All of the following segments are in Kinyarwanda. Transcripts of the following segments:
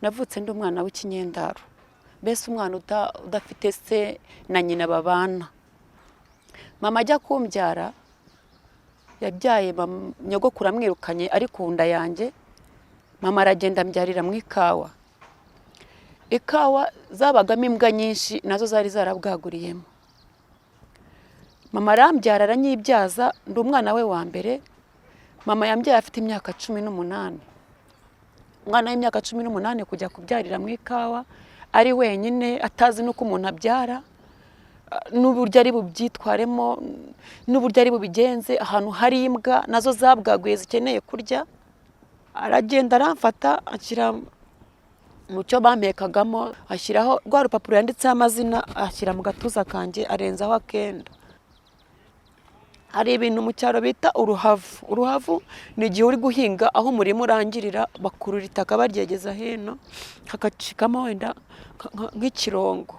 navutse ndi umwana w'ikinyendaro mbese umwana udafite se na nyina babana. Mama ajya kumbyara yabyaye nyogokuru amwirukanye ari ku nda yanjye, mama aragenda ambyarira mu ikawa. Ikawa zabagamo imbwa nyinshi nazo zari zarabwaguriyemo. Mama arambyara aranyibyaza, ndi umwana we wa mbere. Mama yambyaye afite imyaka 18. Umwana w'imyaka 18 kujya kubyarira mu ikawa ari wenyine atazi nuko umuntu abyara, n'uburyo ari bubyitwaremo, n'uburyo ari bubigenze. Ahantu hari imbwa nazo zabwaguye zikeneye kurya, aragenda aramfata ashyira mu cyo bampekagamo, ashyiraho rwa rupapuro yanditseho amazina, ashyira mu gatuza kanjye arenzaho akenda. Hari ibintu mu cyaro bita uruhavu. Uruhavu ni igihe uri guhinga aho umurimo urangirira, bakurura itaka baryegeza hino hakacikamo wenda nk'ikirongo.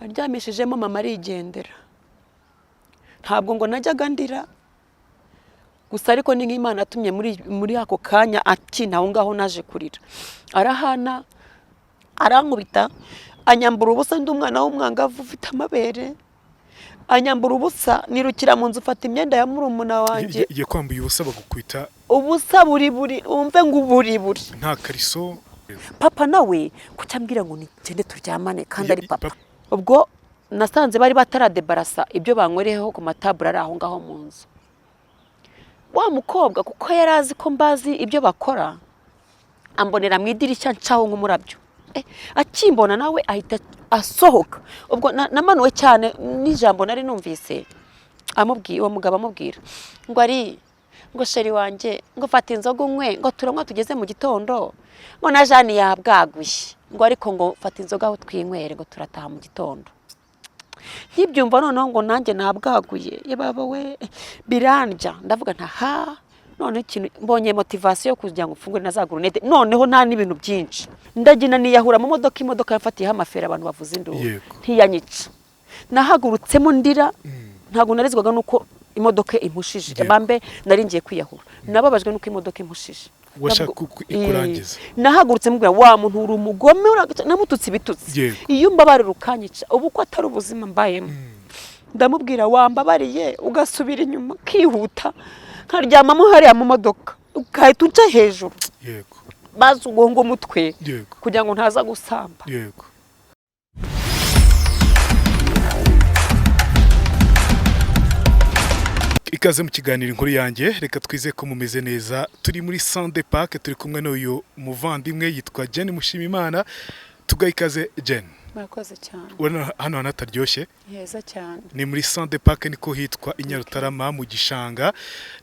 Aryamishijemo mama arigendera. Ntabwo ngo najyaga ndira, gusa ariko ni nk'Imana atumye muri ako kanya akina aho ngaho naje kurira. Arahana arankubita, anyambura ubusa, ndi umwana w'umwangavu ufite amabere. Anyambura ubusa, nirukira mu nzu ufata imyenda ya murumuna wanjye. Ye kwambuye ubusa bagukwita ubusa buri umve ngo buri nta kariso. Papa nawe kucyambwira ngo nigende turyamane kandi ari papa. Ubwo nasanze bari bataradebarasa ibyo bankwereho ku matabura ari aho ngaho mu nzu. Wa mukobwa kuko yarazi ko mbazi ibyo bakora, ambonera mu idirishya ncaho nk'umurabyo. Akimbona nawe ahita asohoka. Ubwo namanuwe cyane n'ijambo nari numvise amubwiye, uwo mugabo amubwira ngo ari ngo sheri wanjye ngo fata inzoga unywe ngo turanywa tugeze mu gitondo, ngo na Jani yabwaguye ngo ariko ngo fata inzoga aho twinywere ngo turataha mu gitondo. Ntibyumva noneho ngo nanjye nabwaguye, ye baba we birandya. Ndavuga nta none ikintu mbonye motivation yo kugira ngo mfungure nazagurunete, noneho nta n'ibintu byinshi. Ndagina niyahura mu imodoka yafatiye amafera abantu bavuze induru, ntiyanyica. Nahagurutsemo ndira, ntago narizwaga nuko imodoka impushije. Bambe nari ngiye kwiyahura, nababajwe nuko imodoka impushije. Washaka ikurangiza. Nahagurutse mbwira wa muntu uri umugome namututse ibitutsi. Iyo mbabarira ukanyica ubu ko atari ubuzima mbayemo. Ndamubwira wambabariye ugasubira inyuma kihuta, nkaryamamo hariya mu modoka ukahita unca hejuru. Yego. Bazi ugongo umutwe kugira ngo ntaza gusamba. Yego. Ikaze mu kiganiro inkuru yanjye, reka twize ko mumeze neza. Turi muri Sunday Park, turi kumwe n'uyu muvandimwe yitwa Jen Mushimimana. Tugayikaze Jen. Murakoze cyane. Hano hanataryoshye. Heza cyane. Ni muri Sunday Park, niko hitwa Inyarutarama mu gishanga.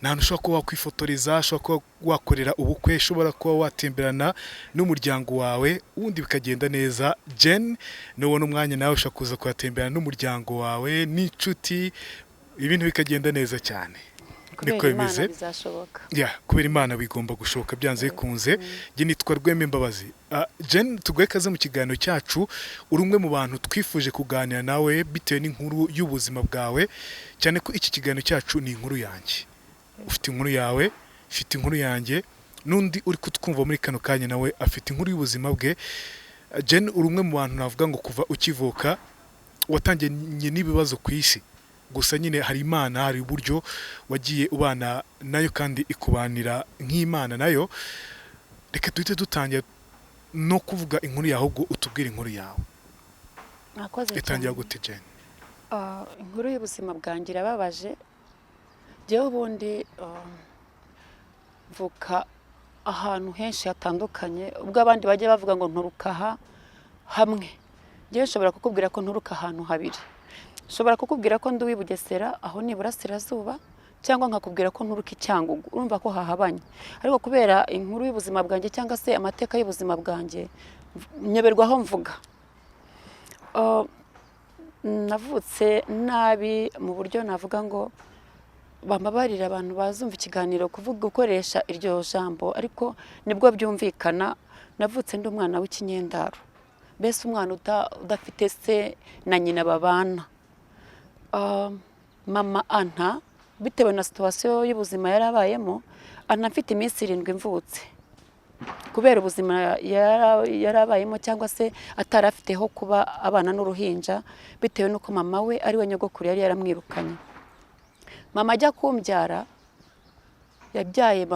Nahantu ushobora kuba wakwifotoreza, ushobora kuba wakorera ubukwe, ushobora kuba watemberana n'umuryango wawe ubundi bikagenda neza. Jen nubona umwanya nawe ushobora kuza kuhatemberana n'umuryango wawe n'inshuti, ibintu bikagenda neza cyane. Niko bimeze. Kubera Imana bigomba gushoboka byanze bikunze. Nge nitwa RWEME MBABAZI. Jen, tuguhe kaze mu kiganiro cyacu. Uri umwe mu bantu twifuje kuganira nawe bitewe n'inkuru y'ubuzima bwawe, cyane ko iki kiganiro cyacu ni inkuru yanjye. Ufite inkuru yawe, ufite inkuru yanjye, n'undi uri kutwumva muri kano kanya nawe afite inkuru y'ubuzima bwe. Jen, uri umwe mu bantu navuga ngo kuva ukivuka watangiye n'ibibazo ku isi. Gusa nyine hari Imana, hari uburyo wagiye ubana nayo kandi ikubanira nk'Imana nayo. Reka duhite dutangira no kuvuga inkuru yawe, ubwo utubwira inkuru yawe. Itangira gute Jen? Inkuru y'ubuzima bwanjye irababaje. Jewe ubundi mvuka ahantu henshi hatandukanye, ubwo abandi bajye bavuga ngo nturuka hamwe. Jewe nshobora kukubwira ko nturuka ahantu habiri. Shobora kukubwira ko ndi Bugesera aho ni Burasirazuba, cyangwa nkakubwira ko nturuka Cyangugu, urumva ko hahabanye. Ariko kubera inkuru y'ubuzima bwanjye cyangwa se amateka y'ubuzima bwanjye nyeberwa aho mvuga. Navutse nabi mu buryo navuga ngo bambabarira abantu bazumva ikiganiro kuvuga gukoresha iryo jambo, ariko nibwo byumvikana. Navutse ndi umwana w'ikinyendaro, mbese umwana udafite se na nyina babana. Mama Anta bitewe na situation y'ubuzima yarabayemo anafite iminsi 7 mvutse kubera ubuzima yarabayemo cyangwa se atarafiteho kuba abana n'uruhinja bitewe nuko mama we ari we nyogokuru yari yaramwirukanye. Mama ajya kumbyara yabyaye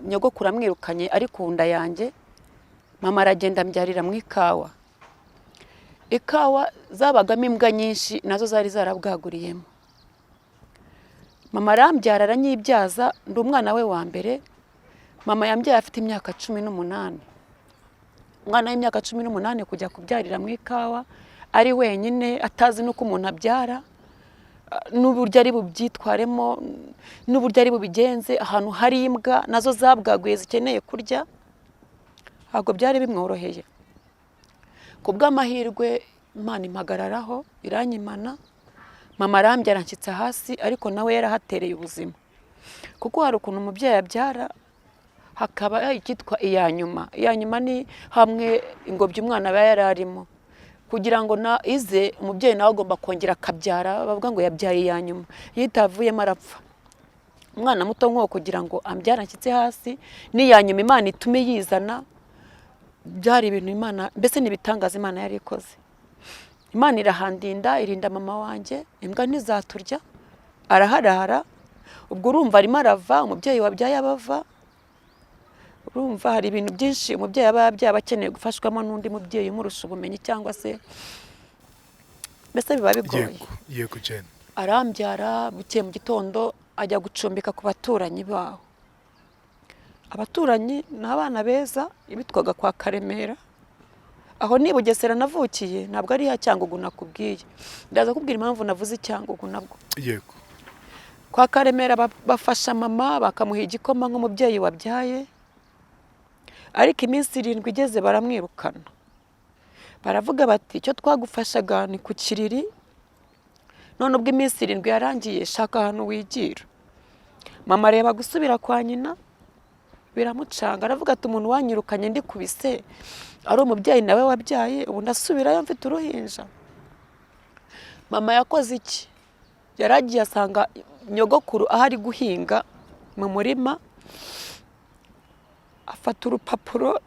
nyogokuru amwirukanye ari ku nda yanjye. Mama aragenda ambyarira mu ikawa. Ikawa zabagamo imbwa nyinshi nazo zari zarabwaguriyemo. Mama arambyara aranyibyaza ndi umwana we wa mbere. Mama yambyaye afite imyaka 18. Umwana w'imyaka 18 kujya kubyarira mu ikawa ari wenyine atazi nuko umuntu abyara n'uburyo ari bubyitwaremo n'uburyo ari bubigenze ahantu hari imbwa nazo zabwaguye zikeneye kurya. Hago byari bimworoheye. Kubw'amahirwe Imana impagararaho iranyimana. Mama arambyara nshyitsa hasi ariko nawe yarahatereye ubuzima kuko hari ukuntu umubyeyi abyara hakaba ikitwa iyanyuma. Iyanyuma ni hamwe ingobyi umwana aba yararimo kugira ngo na ize umubyeyi nawe agomba kongera akabyara bavuga ngo yabyaye iyanyuma yitavuyemo arapfa. Umwana muto nko kugira ngo ambyara nshyitse hasi n'iyanyuma Imana itume yizana byari ibintu Imana mbese nibitangaza Imana yari ikoze. Imana irahandinda irinda mama wanjye imbwa ntizaturya araharara. Ubwo urumva arimo arava umubyeyi wabyaye abava. Urumva hari ibintu byinshi umubyeyi aba yabyaba akeneye gufashwamo n'undi mubyeyi umurusha ubumenyi cyangwa se mbese biba bigoye. Yego Jane. Arambyara buke mu gitondo ajya gucumbika ku baturanyi baho. Abaturanyi n'abana beza ibitwaga kwa Karemera. Aho ni Bugesera navukiye ntabwo ari ya Cyangugu nakubwiye. Ndaza kubwira impamvu navuze Cyangugu nabwo. Yego. Kwa Karemera bafasha mama bakamuha igikoma nk'umubyeyi wabyaye. Ariko iminsi 7 igeze baramwirukana. Baravuga bati icyo twagufashaga ni ku kiriri. None ubwo iminsi 7 yarangiye shaka ahantu wigira. Mama reba gusubira kwa nyina biramucanga aravuga ati umuntu wanyirukanye ndi kubise ari umubyeyi nawe wabyaye ubu ndasubirayo mfite uruhinja. Mama yakoze iki? Yaragiye asanga nyogokuru ahari guhinga mu murima afata urupapuro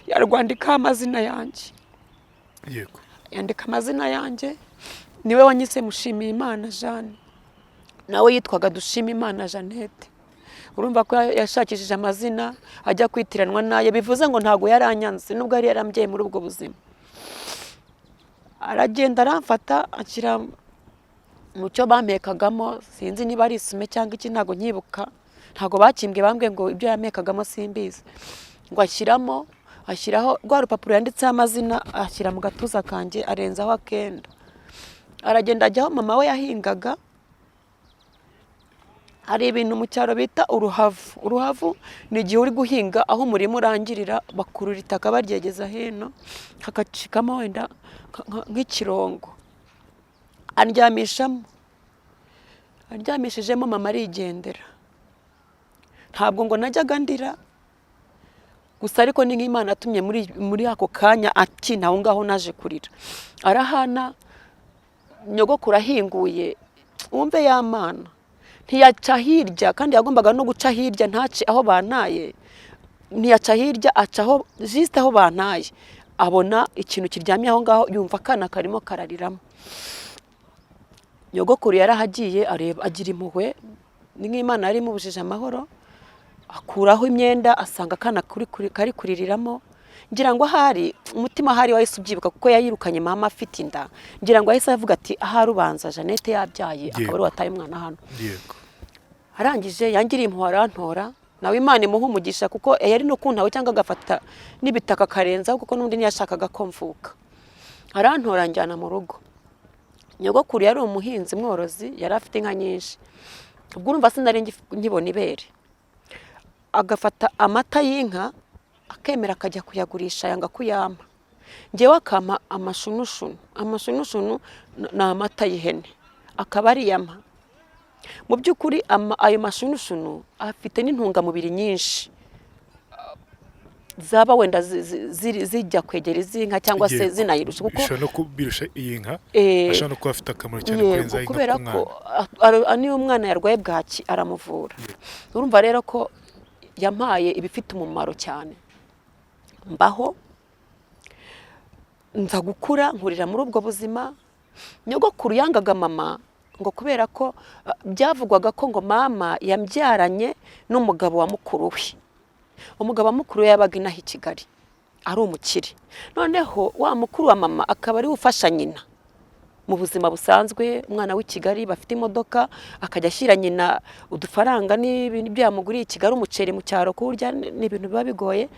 yarwandika amazina yanjye. Yego. Yandika amazina yanjye niwe wanyise Mushimiyimana Jeanne nawe yitwaga Dushimimana Jeannette. Urumva ko yashakishije amazina ajya kwitiranwa naye bivuze ngo ntago yaranyanze nubwo ari yarambye muri ubwo buzima. Aragenda aramfata akira mu cyo bampekagamo sinzi niba ari isume cyangwa iki ntago nyibuka. Ntago bakimbwe bambwe ngo ibyo yamekagamo simbizi. Ngo ashyiraho rwa rupapuro yanditseho amazina ashyira mu gatuza kanjye arenzaho akenda. Aragenda ajyaho mama we yahingaga. Hari ibintu mu cyaro bita uruhavu. Uruhavu ni igihe uri guhinga aho umurimo urangirira bakurura itaka baryegeza hino hakacikamo wenda nk'ikirongo. Andyamishijemo mama arigendera. Ntabwo ngo najyaga ndira gusa ariko ni nk'Imana atumye muri ako kanya ati naho ngaho naje kurira. Arahana nyogokuru ahinguye wumve y'Amana ntiyaca hirya kandi yagombaga no guca hirya ntace aho bantaye. Ntiyaca hirya acaho juste aho bantaye abona ikintu kiryamye aho ngaho yumva kana karimo karariramo. Nyogokuru yarahagiye areba agira impuhwe ni nk'Imana yari imubujije amahoro akuraho imyenda asanga kana kari kuririramo. Ngira ngo ahari umutima ahari wahise ubyibuka kuko yayirukanye mama afite inda. Ngira ngo ahise avuga ati ahari ubanza Jeannette yabyaye akaba wataye umwana hano. Yego. Arangije yangiriye impuhwe arantora nawe Imana imuha umugisha kuko yari no kuntawe cyangwa agafata n'ibitaka karenza kuko n'undi ntiyashakaga ko mvuka. Arantora njyana mu rugo. Nyogokuru yari umuhinzi mworozi yari afite inka nyinshi. Ubwo urumva sinari nkibona ibere. Agafata amata y'inka akemera akajya kuyagurisha yanga kuyampa. Ngewe akama amashunushunu na amata y'ihene akaba ari yampa. Mu by'ukuri ayo mashunushunu afite n'intungamubiri nyinshi. zaba wenda zijya kwegera izinka cyangwa se zinayirusha kuko bishobora no kubirusha iyi nka ashobora no kuba afite akamaro cyane kurenza inka kubera ko niyo umwana yarwaye bwaki aramuvura urumva rero ko yampaye ibifite umumaro cyane mbaho nza gukura nkurira muri ubwo buzima nyogokuru yangaga mama ngo kubera ko byavugwaga ko ngo mama yambyaranye n'umugabo wa mukuru we umugabo wa mukuru we yabaga inaha i Kigali ari umukire noneho wa mukuru wa mama akaba ari ufasha nyina mu buzima busanzwe umwana w'i Kigali bafite imodoka akajya ashyira nyina udufaranga n'ibintu byamuguriye i Kigali umuceri mu cyaro kurya n'ibintu biba bigoye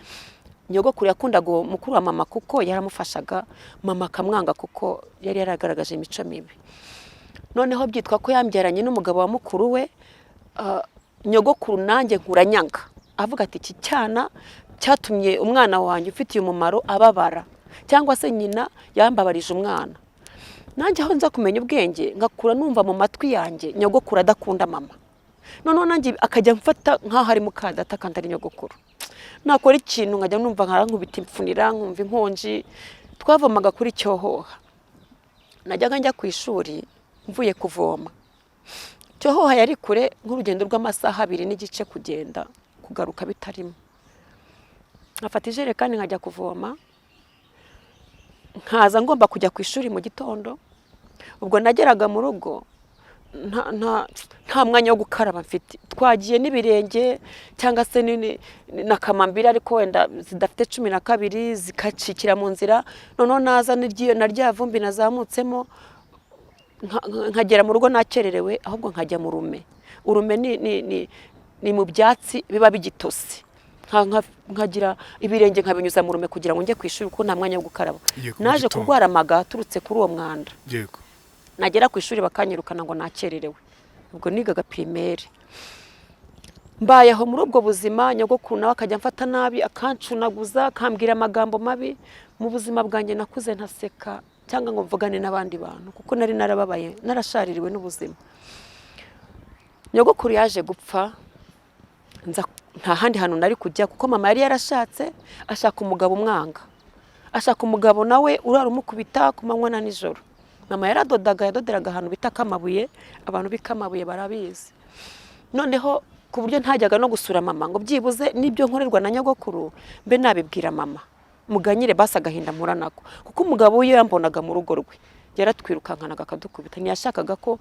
nyogokuru yakundaga mukuru wa mama kuko yaramufashaga mama akamwanga kuko yari yaragaragaje imico mibi noneho byitwa ko yambyaranye n'umugabo wa mukuru we nyogokuru nanjye nkuranyanga avuga ati iki cyana cyatumye umwana wanjye ufitiye umumaro ababara cyangwa se nyina yambabarije umwana nanjye aho nza kumenya ubwenge ngakura numva mu matwi yanjye nyogokuru adakunda mama noneho nanjye akajya mfata nk'aho ari mukadata kandi ari nyogokuru nakora ikintu nkajya numva nkarankubita impfunira nkumva inkonji twavomaga kuri Cyohoha najyaga njya ku ishuri mvuye kuvoma Cyohoha yari kure nk'urugendo rw'amasaha 2 n'igice kugenda kugaruka bitarimo nkafata ijerekani nkajya kuvoma nkaza ngomba kujya ku ishuri mu gitondo ubwo nageraga mu rugo nta mwanya wo gukaraba mfite twagiye n'ibirenge cyangwa se nakamambira ariko wenda zidafite 12 zikacikira mu nzira noneho naza na rya vumbi nazamutsemo nkagera mu rugo nakererewe ahubwo nkajya mu urume ni mu byatsi biba bigitose nkagira ibirenge nkabinyuza mu rume kugira ngo njye ku ishuri kuko nta mwanya wo gukaraba naje kurwara amaga turutse kuri uwo mwanda yego nagera ku ishuri bakanyirukana ngo nakererewe ubwo nigaga primaire mbayeho muri ubwo buzima nyogokuru nawe akajya mfata nabi akancunaguza akambwira amagambo mabi mu buzima bwanjye nakuze ntaseka cyangwa ngo mvugane n'abandi bantu kuko nari narababaye narashaririwe n'ubuzima nyogokuru yaje gupfa nta handi hantu nari kujya kuko mama yari yarashatse ashaka umugabo umwanga ashaka umugabo nawe urara umukubita ku manywa na nijoro mama yadoderaga ahantu bita Kamabuye abantu bikamabuye barabizi noneho ku buryo ntajyaga no gusura mama ngo byibuze nibyo nkorerwa na nyogokuru mbe nabibwira mama muganyire basa gahinda muranako kuko umugabo we yambonaga mu rugo rwe yaratwirukankanaga akadukubita ntiyashakaga ko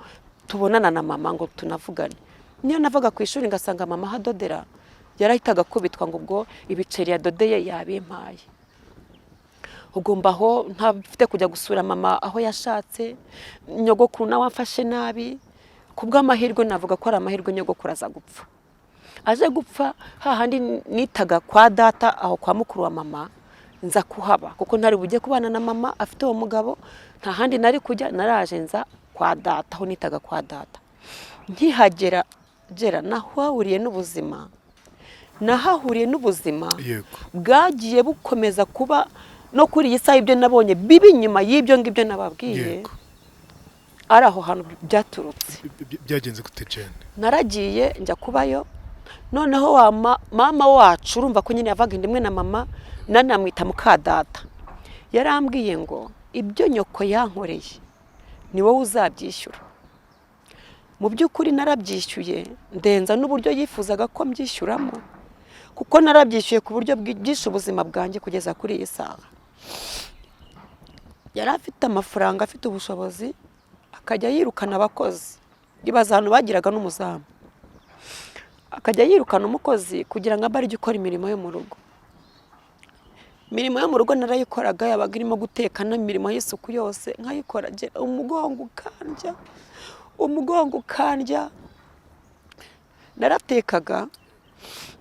tubonana na mama ngo tunavugane niyo navaga ku ishuri ngasanga mama hadodera yarahitaga kubitwa ngo ubwo ibiceri yadodeye yabimpaye ugombaho ntafite kujya gusura mama aho yashatse nyogokuru nawe amfashe nabi kubw'amahirwe navuga ko ari amahirwe nyogokuru aza gupfa aje gupfa hahandi nitaga kwa data aho kwa mukuru wa mama nza kuhaba kuko ntari bujye kubana na mama afite uwo mugabo nta handi nari kujya naraje nza kwa data aho nitaga kwa data nkihagera nahahuriye n'ubuzima bwagiye bukomeza kuba no kuri iyi saha ibyo nabonye bibi nyuma y'ibyo ngibyo nababwiye ari aho hantu byaturutse byagenze gute cyane naragiye njya kubayo noneho mama wacu urumva ko nyine yavaga indimwe na mama nanamwita mukadata yarambwiye ngo ibyo nyoko yankoreye ni wowe uzabyishyura mu by'ukuri narabyishyuye ndenza n'uburyo yifuzaga ko mbyishyuramo kuko narabyishyuye ku buryo bwigisha ubuzima bwanjye kugeza kuri iyi saha yari afite amafaranga afite ubushobozi akajya yirukana abakozi ibaza ahantu bagiraga n'umuzamu akajya yirukana umukozi kugira ngo abe ari gukora imirimo yo mu rugo imirimo yo mu rugo narayikoraga yabaga irimo guteka n'imirimo y'isuku yose nkayikora umugongo ukandya naratekaga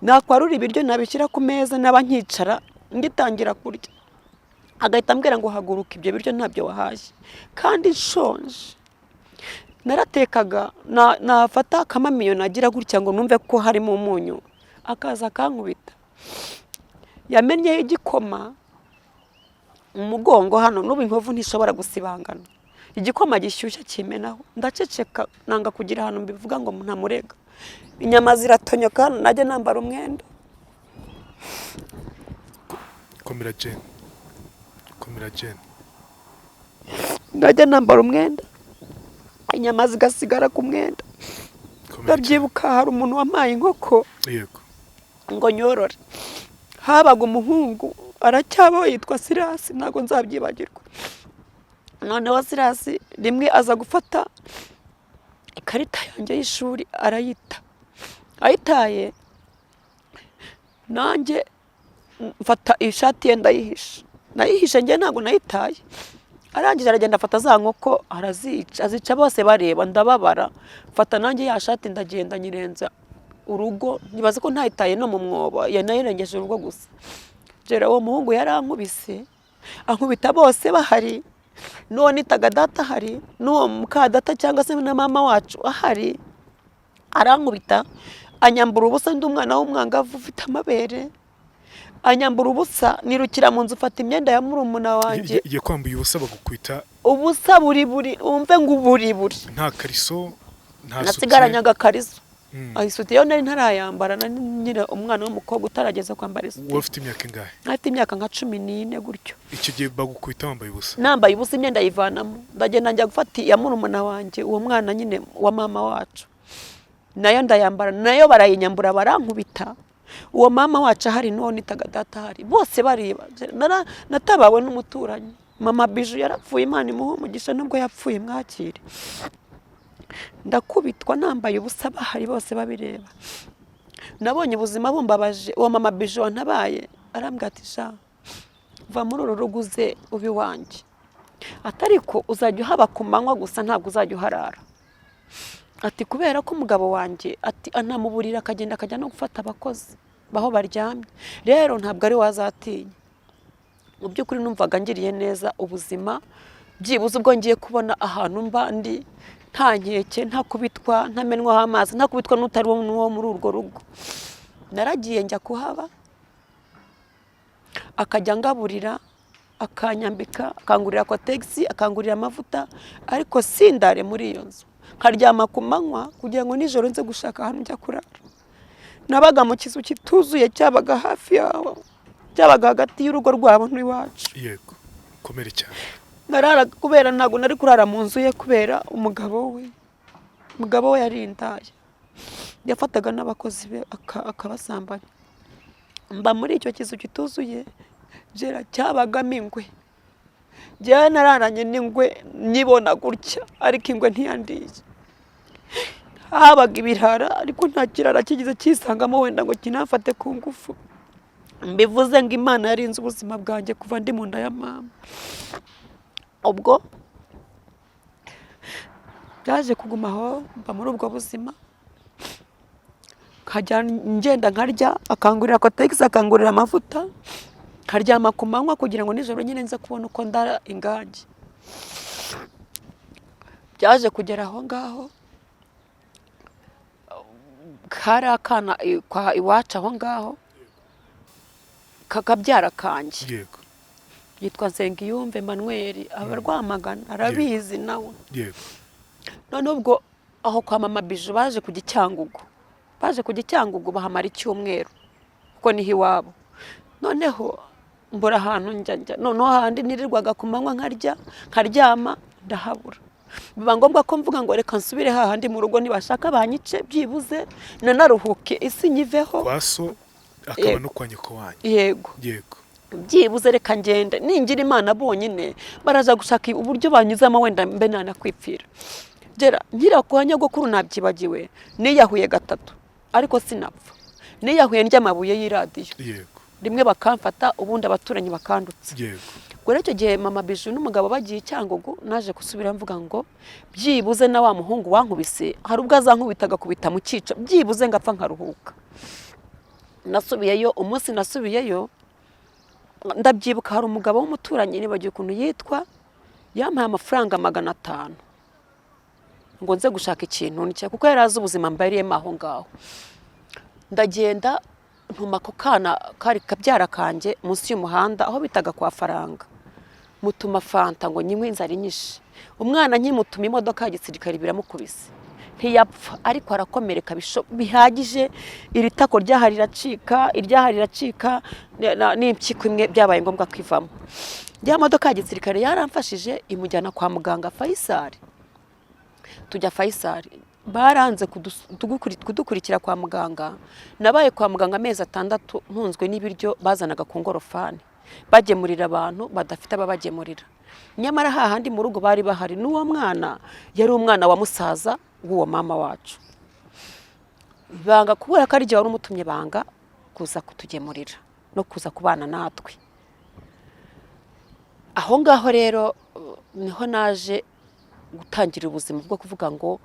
nakwarura ibiryo nabishyira ku meza naba nkicara ngitangira kurya agahita ambwira ngo haguruka ibyo biryo ntabyo wahashye kandi nshonje naratekaga nafata akamamiyo nagira gutya ngo numve ko harimo umunyu akaza akankubita yamennyeho igikoma mu mugongo hano n'ubu inkovu ntishobora gusibangana igikoma gishyushye kimenaho ndaceceka nanga kugira ahantu mbivuga ngo ntamurega inyama ziratonyoka najya nambara umwenda komera Jane ndajya nambara umwenda inyama zigasigara ku mwenda ndabyibuka hari umuntu wampaye inkoko yego ngo nyorore habaga umuhungu aracyabaho yitwa Sirasi ntago nzabyibagirwa noneho Sirasi rimwe aza gufata ikarita yanjye y'ishuri ayitaye nanjye mfata ishati ye nayihishe njye ntago nayitaye arangije aragenda afata za nkoko azica bose bareba ndababara mfata nanjye ya shati ndagenda nyirenza urugo nibaza ko ntayitaye no mu mwobo nayirengeje urugo gusa jera uwo muhungu yarankubise ankubita bose bahari n'uwo nitaga data ahari n'uwo muka data cyangwa se na mama wacu ahari arankubita anyambura ubusa ndi umwana w'umwangavu ufite amabere anyambura ubusa nirukira mu nzu ufata imyenda ya murumuna wanjye ye kwambuye ubusa bagukwita ubusa buri umve ngo buri nta kariso nta nasigaranya agakariso ayisuti yo nari ntarayambara nyine umwana w'umukobwa utarageza kwambara isuti ufite imyaka ingahe afite imyaka nka 14 gutyo icyo gihe bagukwita wambaye ubusa nambaye ubusa imyenda yivanamo ndagenda njya gufata ya murumuna wanjye uwo mwana nyine wa mama wacu nayo ndayambara nayo barayinyambura barankubita uwo mama wacu ahari n'uwo nitaga data ahari bose bareba natabawe n'umuturanyi mama Biju yarapfuye Imana imuhe umugisha nubwo yapfuye mwakire ndakubitwa nambaye ubusa bahari bose babireba nabonye ubuzima bumbabaje uwo mama Biju wantabaye arambwira ati sha va muri uru ruguze ubi wanjye atariko uzajya uhaba ku manywa gusa ntabwo uzajya uharara ati kubera ko umugabo wanjye ati anamuburira akagenda akajya no gufata abakozi baho baryamye rero ntabwo ari wazatinya mu by'ukuri numvaga ngiriye neza ubuzima byibuze ubwo ngiye kubona ahantu mba ndi nta nkeke nta kubitwa ntamenwaho amazi nta kubitwa n'utari wo muri urwo rugo naragiye njya kuhaba akajya ngaburira akanyambika akangurira kotegisi akangurira amavuta ariko sindare muri iyo nzu nkaryama ku manywa kugira ngo nijoro nze gushaka ahantu njya kurara nabaga mu kizu kituzuye cyabaga hafi yaho cyabaga hagati y'urugo rwabo n'iwacu yego komere cyane narara kubera ntago nari kurara mu nzu ye kubera umugabo we yari indaya yafataga n'abakozi be akabasambanya mba muri icyo kizu kituzuye jera cyabagamo ingwe jya nararanye n'ingwe nyibona gutya ariko ingwe ntiyandiye habaga ibirara ariko nta kirara kigize kisangamo wenda ngo kinafate ku ngufu mbivuze ngo Imana yarinze ubuzima bwanjye kuva ndi mu nda ya mama ubwo byaje kugumaho mba muri ubwo buzima nkajya ngenda nkarya akangurira kotegisi akangurira amavuta nkaryama ku manywa kugira ngo nijoro nyine nza kubona uko ndara ingange byaje kugera aho ngaho kari akana kwa iwacu aho ngaho kakabyara kanjye yego yitwa Nsengiyumve Emmanuel abarwamagana arabizi nawe yego none ubwo aho kwa mama Biju baje ku Gicyangugu bahamara icyumweru kuko niho iwabo noneho mbura ahantu njya noneho handi nirirwaga ku manywa nkaryama ndahabura biba ngombwa ko mvuga ngo reka nsubire hahandi mu rugo nibashaka banyice byibuze nanaruhuke isi nyiveho kwaso akaba no kwa nyoko wanyu yego byibuze reka ngende ningira Imana bonyine baraza gushaka uburyo banyuzamo wenda mbe nanakwipfira jera ngira kwa nyogokuru nabyibagiwe niyahuye gatatu ariko sinapfa niyahuye ndyamabuye y'iradiyo yego rimwe bakamfata ubundi abaturanyi bakandutse yego gore icyo gihe mama Biju n'umugabo bagiye Cyangugu naje gusubira mvuga ngo byibuze na wa muhungu wankubise hari ubwo azankubitaga kubita mu cyico byibuze ngapfa nkaruhuka nasubiyeyo umunsi nasubiyeyo ndabyibuka hari umugabo w'umuturanyi nibagiye ukuntu yitwa yampaye amafaranga 500 ngo nze gushaka ikintu nicyo kuko yarazi ubuzima mbariyemo aho ngaho ndagenda ntuma ko kana kari kabyara kanje munsi y'umuhanda aho bitaga kwa faranga mutuma fanta ngo nyimwe inzara inyishe umwana nkimutuma imodoka ya gisirikare biramukubise ntiyapfa ariko arakomereka bihagije, iri tako ryahari riracika n'impyiko imwe byabaye ngombwa kwivamo. Ya modoka ya gisirikare yaramfashije imujyana kwa muganga Faisal. Tujya Faisal, baranze kudukurikira kwa muganga. Nabaye kwa muganga amezi 6 ntunzwe n'ibiryo bazanaga ku ngorofani bagemurira abantu badafite ababagemurira. Nyamara hahandi mu rugo bari bahari n'uwo mwana yari umwana wa musaza w'uwo mama wacu. Banga kubura ko ari je wari umutumye banga kuza kutugemurira no kuza kubana natwe. Aho ngaho rero niho naje gutangira ubuzima bwo kuvuga ngo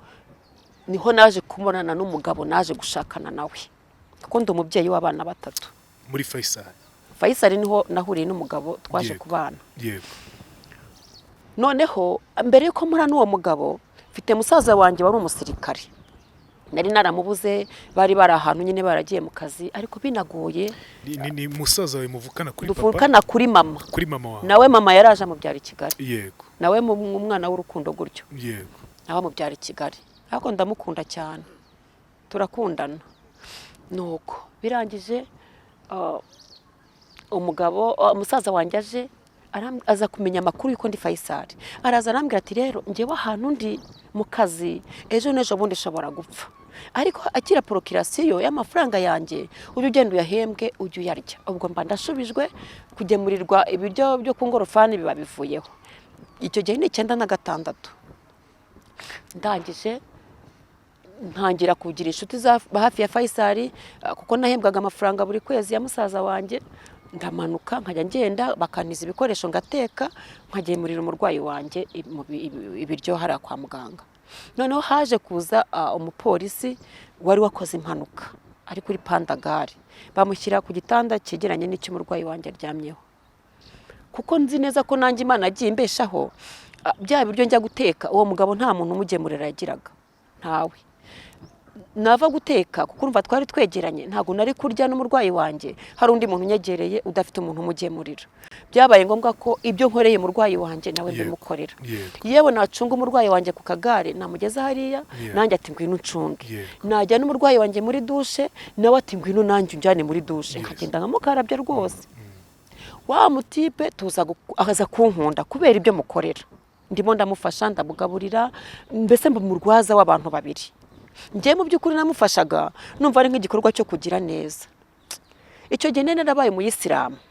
niho naje kumonana n'umugabo naje gushakana nawe. Kuko ndi umubyeyi w'abana 3. Muri Faisal. Faisal niho nahuriye n'umugabo twaje kubana. Yego. Noneho mbere yuko mpura n'uwo mugabo mfite musaza wanjye wari umusirikare. Nari naramubuze, bari ahantu nyine baragiye mu kazi ariko binagoye. Ni musaza we muvukana kuri papa? Duvukana kuri mama. Kuri mama wawe. Nawe mama yaraje mubyara i Kigali. Yego. Nawe umwana w'urukundo gutyo. Yego. Nawe mubyara i Kigali. Ariko ndamukunda cyane. Turakundana. Nuko birangije umugabo umusaza wanjye aje aza kumenya amakuru yuko ndi Faisal. Araza arambwira ati rero ngewe ahantu ndi mu kazi ejo nejo bundi shobora gupfa. Ariko akira procreation y'amafaranga yanjye ujye ugenda uyahembwe ujye uyarya. Ubwo mba ndashubijwe kugemurirwa ibiryo byo ku ngorofani biba bivuyeho. Icyo gihe ni 96. Ndangije ntangira kugira inshuti za hafi ya Faisal kuko nahembwaga amafaranga buri kwezi ya musaza wanjye. Ndamanuka nkajya ngenda bakaniza ibikoresho ngateka nkagemurira umurwayi wanjye ibiryo hari kwa muganga. Noneho haje kuza umupolisi wari wakoze impanuka ari kuri Pandagari, bamushyira ku gitanda cyegeranye n'icy'umurwayi wanjye aryamyeho. Kuko nzi neza ko nanjye Imana agiye imbeshaho bya biryo njya guteka uwo mugabo nta muntu umugemurira yagiraga, ntawe. Nava guteka kuko urumva twari twegeranye, ntago nari kurya n'umurwayi wanjye hari undi muntu unyegereye udafite umuntu umugemurira. Byabaye ngombwa ko ibyo nkoreye umurwayi wanjye nawe bimukorera. Yewe nacunga umurwayi wanjye ku kagare namugeza hariya nanjye ati ngwino uncunge. Najya n'umurwayi wanjye muri dushe nawe ati ngwino nanjye unjane muri dushe. Nkagenda nkamukarabye rwose. Wa mutipe aza kunkunda kubera ibyo mukorera. Ndimo ndamufasha ndamugaburira mbese mbumurwaza w'abantu babiri. Ngiye mu by'ukuri namufashaga numva ari nk'igikorwa cyo kugira neza. Icyo gihe narabaye mu Islam.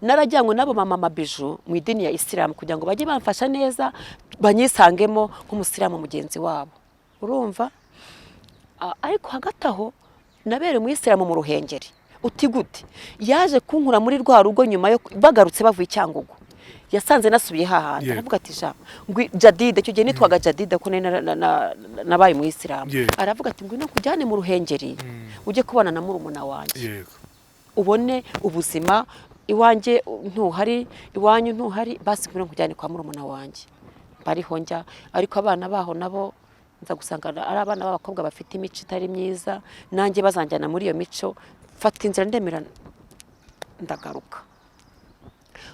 Narajyanywe nabo mama Biju mu idini ya Islam kugira ngo bajye bamfasha neza banyisangemo nk'umusiramu mugenzi wabo. Urumva? Ariko hagati aho nabere mu Islam mu Ruhengeri. Uti gute? Yaje kunkura muri rwa rugo nyuma yo bagarutse bavuye Cyangugu. Yasanze nasubiye hahandi aravuga ati ja ngwi Jadide cyo gihe nitwaga Jadide ko nabaye mu Islam. Aravuga ati ngwino kujyane mu Ruhengeri uje kubana na murumuna wanjye. Ubone ubuzima iwanjye ntuhari iwanyu ntuhari basi ngwino kujyane kwa murumuna wanjye. Bariho njya ariko abana baho nabo nza gusanga ari abana b'abakobwa bafite imico itari myiza, nanjye bazanjyana muri iyo mico fata inzira ndemerana ndagaruka.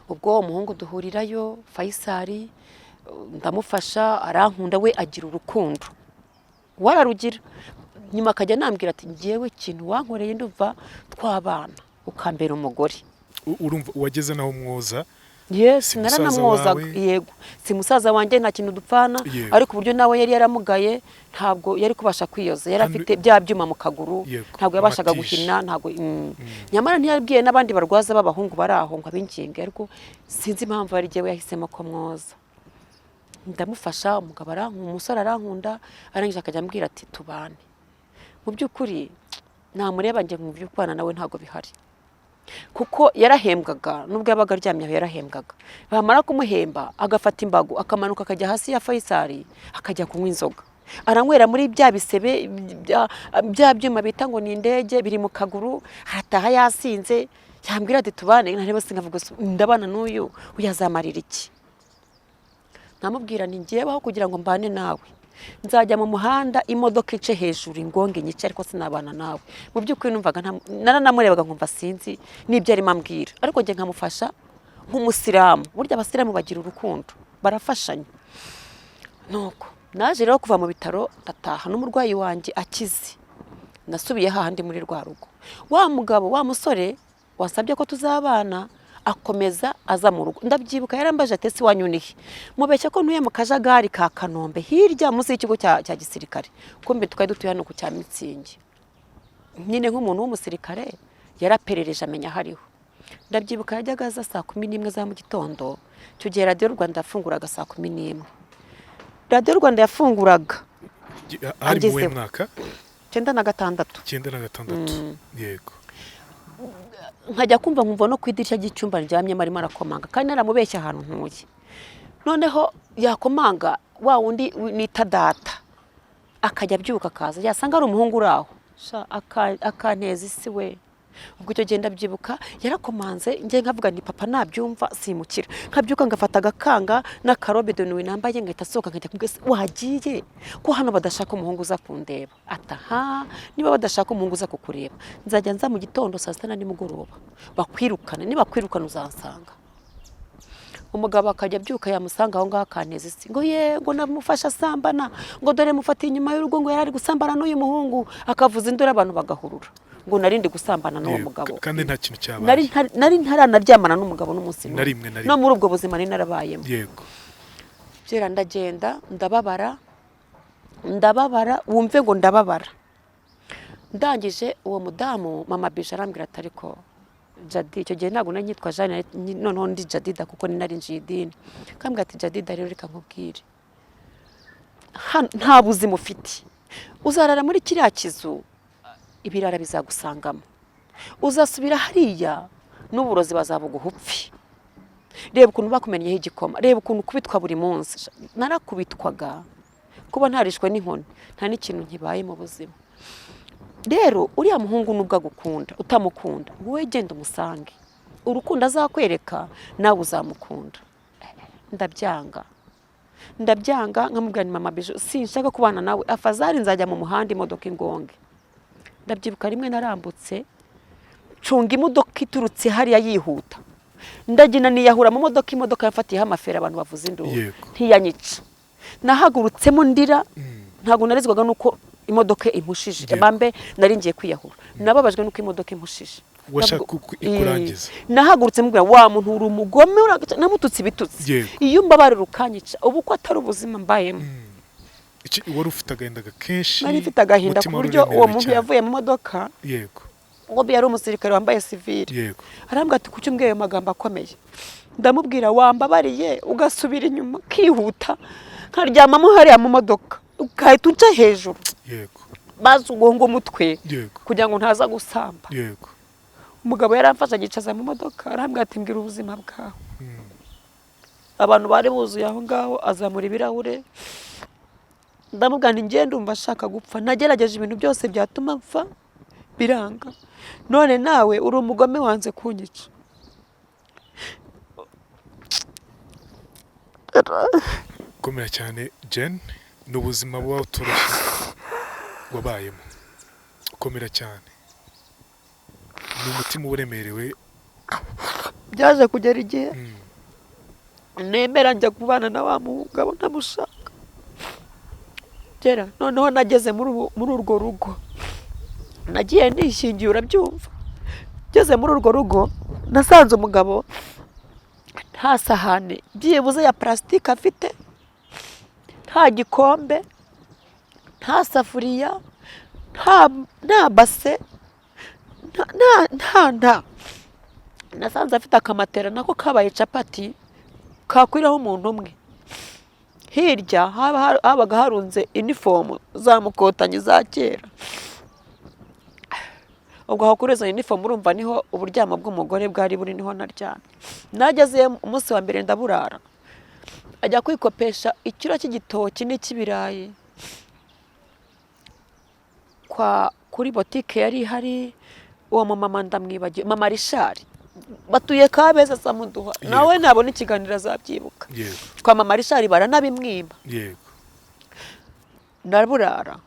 Ubwo umuhungu duhurirayo Faisal ndamufasha arankunda we agira urukundo wararugira. Nyuma akajya nambwira ati ngiyewe ikintu wankoreye ndumva twabana ukambera umugore. Urumva wageze naho mwoza? Yes, naranamwozaga. Yego, si musaza wanjye nta kintu dupfana ariko uburyo nawe yari yaramugaye ntabwo yari kubasha kwiyoza, yari afite bya byuma mu kaguru ntabwo yabashaga guhina ntabwo. Nyamara ntiyabwiye n'abandi barwaza b'abahungu bari aho ngo abinginge ariko sinzi impamvu ari jewe yahisemo ko mwoza. Ndamufasha umugabo umusore arankunda arangije akajya ambwira ati tubane. Mu by'ukuri namureba nge mu by'ukwana nawe ntago bihari. Kuko yarahembwaga nubwo yabaga aryamye aho yarahembwaga. Bamara kumuhemba agafata imbago akamanuka akajya hasi ya Faisal akajya kunywa inzoga. Aranywera muri bya bisebe bya byuma bita ngo ni indege biri mu kaguru, hataha yasinze yambwira ati tubane. Ntareba sinkavuga ndabana n'uyu uyazamarira iki. Namubwira ni ngiyebaho kugira ngo mbane nawe. Nzajya mu muhanda imodoka ice hejuru ingonge nyice ariko sinabana nawe. Mu by'ukuri numvaga naranamurebaga nkumva sinzi nibyo ari mambwira ariko nge nkamufasha nk'umusiramu. Burya abasiramu bagira urukundo barafashanya. Nuko naje rero kuva mu bitaro ndataha n'umurwayi wanjye akize, nasubiye hahandi muri rwa rugo. Wa mugabo wa musore wasabye ko tuzabana akomeza aza mu rugo, ndabyibuka yarambaje ati ese wanyunihe, mubeshya ko ntuye mu kajagari ka Kanombe hirya munsi y'ikigo cya gisirikare, kumbe tukari dutuye hano ku cya Mitsingi. Nyine nk'umuntu w'umusirikare yaraperereje amenya hariho. Ndabyibuka yajyaga aza saa 11 za mu gitondo, cyo gihe Radio Rwanda yafunguraga saa 11. Radio Rwanda yafunguraga ari mu mwaka 96. Yego. Nkajya kumva nkumva no kwidirisha ry'icyumba ryamye marimo arakomanga, kandi naramubeshya ahantu ntuye. Noneho yakomanga wa wundi nita data akajya byuka kaza, yasanga ari umuhungu uraho akanteza isi we. Ubwo icyo gihe ndabyibuka yarakomanze, ngiye nkavuga ni papa nabyumva simukira, nkabyuka ngafata agakanga n'akarobe de nuit nambaye ngahita sohoka nkajya kubwese wagiye ko hano badashaka umuhungu uza kundeba. Ataha niba badashaka umuhungu uza kukureba nzajya nza mu gitondo saa 6 nimugoroba bakwirukana, niba kwirukana uzansanga. Umugabo akajya byuka yamusanga aho ngaho akanteza isi ngo ye ngo namufasha sambana, ngo dore mufatiye inyuma y'urugo ngo yarari gusambana n'uyu muhungu, akavuza induru abantu bagahurura ngo narindi gusambana n'uwo mugabo. Kandi nta kintu cyabaye. Nari ntaranaryamana n'umugabo n'umunsi narimwe. No muri ubwo buzima ni narabayemo. Yego. Byera ndagenda ndababara wumve ngo ndababara. Ndangije uwo mudamu mama Bisha arambwira ati ariko Jadi, icyo gihe ntabwo nanyitwa Jane, noneho ndi Jadida kuko ni nari njiye idini. Kambwira ati Jadida rero reka nkubwire, nta buzima ufite, uzarara muri kiriya kizu ibirara bizagusangamo, uzasubira hariya n'uburozi bazabuguha upfi. Reba ukuntu bakumenyeho igikoma, reba ukuntu kubitwa buri munsi. Narakubitwaga kuba ntarishwe n'inkoni, nta n'ikintu nkibaye mu buzima. Rero uriya muhungu nubwo agukunda utamukunda, wowe genda umusange, urukundo azakwereka nawe uzamukunda. Ndabyanga nkamubwira ni mama Bisha sinshaka kubana nawe, afazari nzajya mu muhanda imodoka ingonge. Ndabyibuka rimwe narambutse cunga imodoka iturutse hariya yihuta, ndagina niyahura mu imodoka yafatiyeho amafera abantu bavuza induru, ntiyanyica. Nahagurutsemo ndira, ntago narizwaga nuko imodoka impushije, bambe nari ngiye kwiyahura, nababajwe nuko imodoka impushije. Washaka ikurangiza. Nahagurutse mubwira wa muntu uri umugome namututse ibitutsi, iyo mbabarira ukanyica ubu ko atari ubuzima mbayemo. Wari ufite agahinda kenshi? Nari mfite agahinda ku buryo uwo muntu yavuye mu modoka. Yego. Ngo yari umusirikare wambaye civil. Yego. Arambwira ati kuki umbwiye ayo magambo akomeye? Ndamubwira wambabariye ugasubira inyuma kihuta, nkaryamamo hariya mu modoka ukahita uca hejuru. Yego. Bazi ugongo umutwe kugira ngo ntaza gusamba. Yego. Umugabo yaramfasha gicaza mu modoka, arambwira ati mbwira ubuzima bwawe. Abantu bari buzuye aho ngaho, azamura ibirahure. Ndamubwira nti ngende umva ashaka gupfa, nagerageje ibintu byose byatuma mpfa biranga, none nawe uri umugome wanze kunyica. Komera cyane Jen, n'ubuzima bwawe utoroshye wabayemo, komera cyane, n'umutima uremerewe. Byaje kugera igihe nemera njya kubana na wa mugabo ntamushaka. Gera noneho nageze muri urwo rugo, nagiye nishingiye urabyumva. Ngeze muri urwo rugo nasanze umugabo nta sahane byibuze ya plastique afite, nta gikombe, nta safuriya, nta base, nta nasanze afite akamatera nako kabaye capati kakwiraho umuntu umwe. Hirya habaga harunze uniform za mukotanyi za kera. Ubwo hakureza uniform urumva niho uburyamo bw'umugore bwari buri niho naryamye. Nageze umunsi wa mbere ndaburara, ajya kwikopesha ikiro cy'igitoki n'ikibirayi kuri botike yari hari. Uwo mama ndamwibagiye, mama Rishari batuye Kabeza Samuduha, nawe nabona ikiganiro azabyibuka. Kwa mama Rishari baranabimwima. Yego. Ndaburara,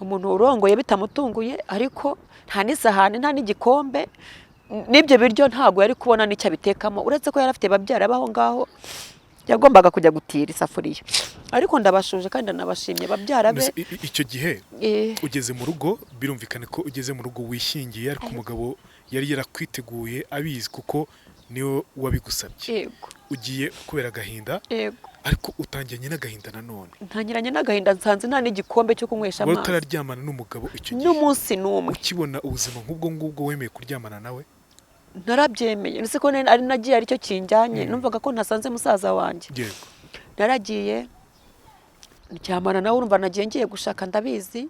umuntu urongoye bitamutunguye, ariko nta n'isahani nta n'igikombe, n'ibyo biryo ntago yari kubona n'icyo abitekamo, uretse ko yari afite babyara baho ngaho yagombaga kujya gutira isafuriya ariko ndabashuje kandi ndanabashimye babyara be. Icyo gihe ugeze mu rugo birumvikane ko ugeze mu rugo wishingiye ariko umugabo yari yarakwiteguye abizi kuko niwe wabigusabye. Yego. Ugiye kubera agahinda. Yego. Ariko utangiranye n'agahinda nanone. Ntangiranye n'agahinda nsanze nta n'igikombe cyo kunywesha amazi. Utararyamana n'umugabo icyo gihe. N'umunsi n'umwe. Ukibona ubuzima nk'ubwo wemeye kuryamana nawe? Narabyemeye. Nise ko ari nagiye ari cyo kinjyanye. Numvaga ko nasanze musaza wanjye. Yego. Naragiye ndyamana nawe urumva nagiye ngiye gushaka ndabizi.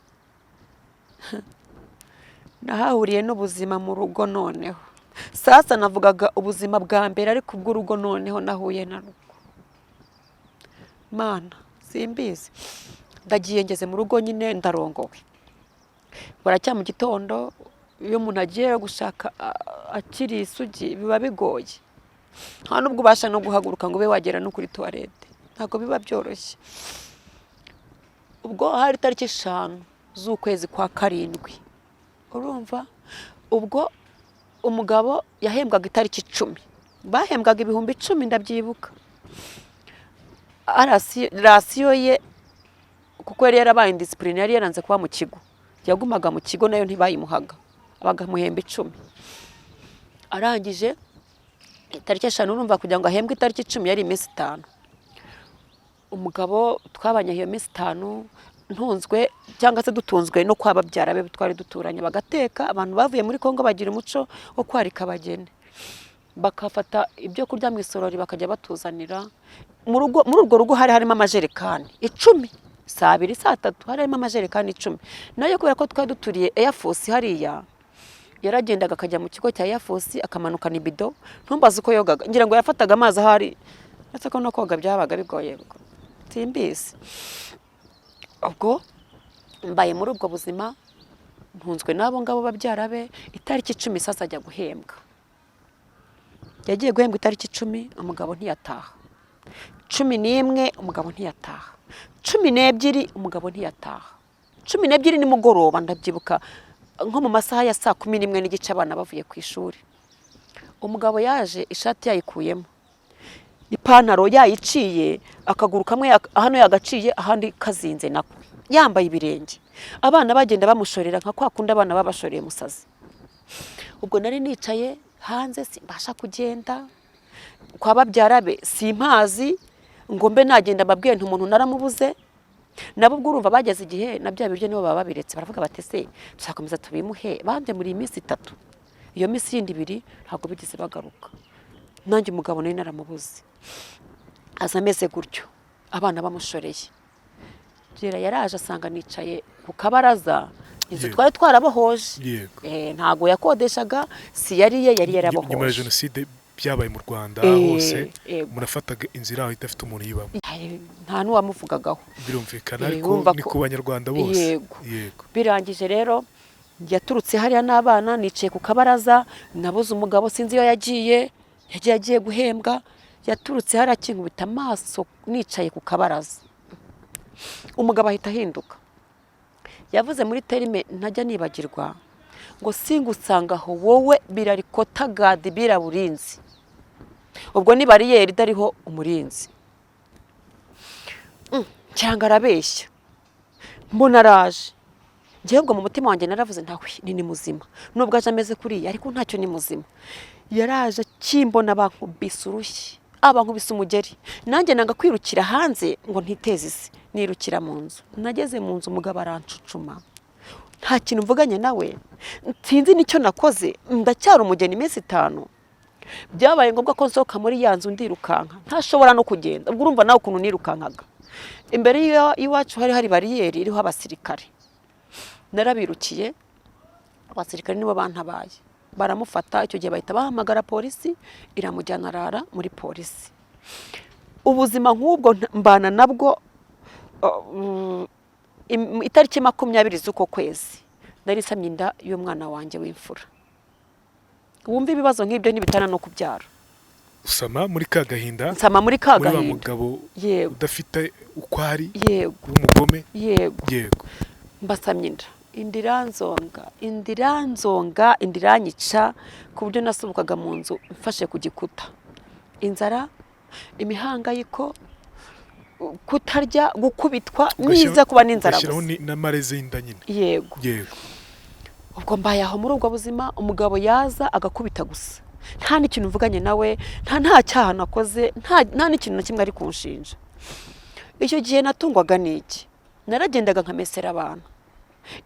Nahahuriye n'ubuzima mu rugo noneho. Sasa navugaga ubuzima bwa mbere ariko ubw'urugo noneho nahuye na rugo. Mana simbizi. Ndagiye ngeze mu rugo nyine ndarongowe. Baracya mu gitondo iyo umuntu agiye gushaka akiri isugi biba bigoye. Nta nubwo ubasha no guhaguruka ngo ube wagera no kuri toilette. Ntabwo biba byoroshye. Ubwo hari tariki 5 z'ukwezi kwa 7. Urumva? Ubwo umugabo yahembwaga itariki 10. Bahembwaga ibihumbi 10 ndabyibuka. Rasiyo ye kuko yari yarabaye indiscipline yari yaranze kuba mu kigo. Yagumaga mu kigo nayo ntibayimuhaga. Bagamuhemba 10. Arangije itariki 5 urumva kugira ngo ahembwe itariki 10 yari iminsi 5. Umugabo twabanye iyo minsi 5 ntunzwe cyangwa se dutunzwe no kwa babyara be twari duturanye bagateka. Abantu bavuye muri Kongo bagira umuco wo kwarika abageni. Bakafata ibyo kurya mu isorori bakajya batuzanira muri urwo rugo hari harimo amajerekani 10 saa 2 saa 3 harimo amajerekani 10 nayo kubera ko twari duturiye Air Force hariya yaragendaga akajya mu kigo cya Air Force akamanuka nibido ntumbaze uko yogaga ngira ngo yafataga amazi ahari ndetse ko no koga byabaga bigoye simbizi. Ubwo mbaye muri ubwo buzima ntunzwe nabo ngabo babyara be itariki 10 sasa ajya guhembwa. Yagiye guhembwa itariki 10 umugabo ntiyataha. 11 umugabo ntiyataha. 12 umugabo ntiyataha. 12 ni mugoroba ndabyibuka nko mu masaha ya saa 11 n'igice abana bavuye ku ishuri. Umugabo yaje ishati yayikuyemo. Ipantaro yayiciye akaguru kamwe hano yagaciye ahandi kazinze nako. Yambaye ibirenge. Abana bagenda bamushorera nka kwa kunda abana babashoreye musazi. Ubwo nari nicaye hanze simbasha kugenda kwa babyara be simpazi ngo mbe nagenda babwiye nti umuntu naramubuze nabo ubwo urumva bageze igihe na bya biryo nibo baba babiretse baravuga batese tuzakomeza tubimuhe bande muri iminsi 3 iyo minsi yindi 2 ntabwo bigeze bagaruka. Nanjye umugabo nari naramubuze azameze gutyo abana bamushoreye. Gira yaraje asanga nicaye ku kabaraza inzu twari twarabohoje. Ntago yakodeshaga si yari yarabohoje. Nyuma ya jenoside byabaye mu Rwanda hose murafataga inzira aho idafite umuntu yibamo. Nta nuwamuvugagaho. Birumvikana ariko ni ku banyarwanda bose. Yego. Birangije rero yaturutse hariya n'abana niciye ku kabaraza nabuze umugabo sinzi iyo yagiye guhembwa yaturutse hariya kinkubita amaso nicaye ku kabaraza. Umugabo ahita ahinduka. Yavuze muri terime ntajya nibagirwa ngo singusangaho wowe birarikota gadi biraburinzi. Ubwo ni bariyeri dariho umurinzi. Cyangwa arabeshya. Mbona araje. Ngiye ubwo mu mutima wanjye naravuze ntawe ni muzima. Nubwo aje ameze kuriya ariko ntacyo ni muzima. Yaraje kimbona bankubise urushyi. Abankubise umugeri. Nanjye nanga kwirukira hanze ngo ntiteze isi. Nirukira mu nzu. Nageze mu nzu umugabo arancucuma. Nta kintu mvuganye nawe. Sinzi nicyo nakoze. Ndacyari umugeni iminsi 5. Byabaye ngombwa ko nsohoka muri ya nzu ndirukanka. Ntashobora no kugenda. Ubwo urumva nawe ukuntu nirukankaga. Imbere y'iwacu hari bariyeri iriho abasirikare. Narabirukiye. Abasirikare nibo bantabaye. Baramufata icyo gihe bahita bahamagara polisi iramujyana arara muri polisi. Ubuzima nk'ubwo mbana nabwo itariki 20 z'uko kwezi nari samye inda y'umwana wanjye w'imfura. Wumva ibibazo nk'ibyo ntibitana no kubyara. Usama muri kagahinda. Nsama muri kagahinda. Muri mugabo udafite ukwari. Yego. Umugome. Yego. Mbasamye inda. Indiranyica ku buryo nasubukaga mu nzu mfashe ku gikuta. Inzara imihangayiko, kutarya, gukubitwa, niza kuba n'inzara gusa n'amareze y'inda nyine. Yego. Ubwo mbaye aho muri ubwo buzima, umugabo yaza agakubita gusa, nta n'ikintu mvuganye nawe, nta cyaha nakoze, nta n'ikintu na kimwe ari kunshinja. Icyo gihe natungwaga n'iki, naragendaga nkamesera abantu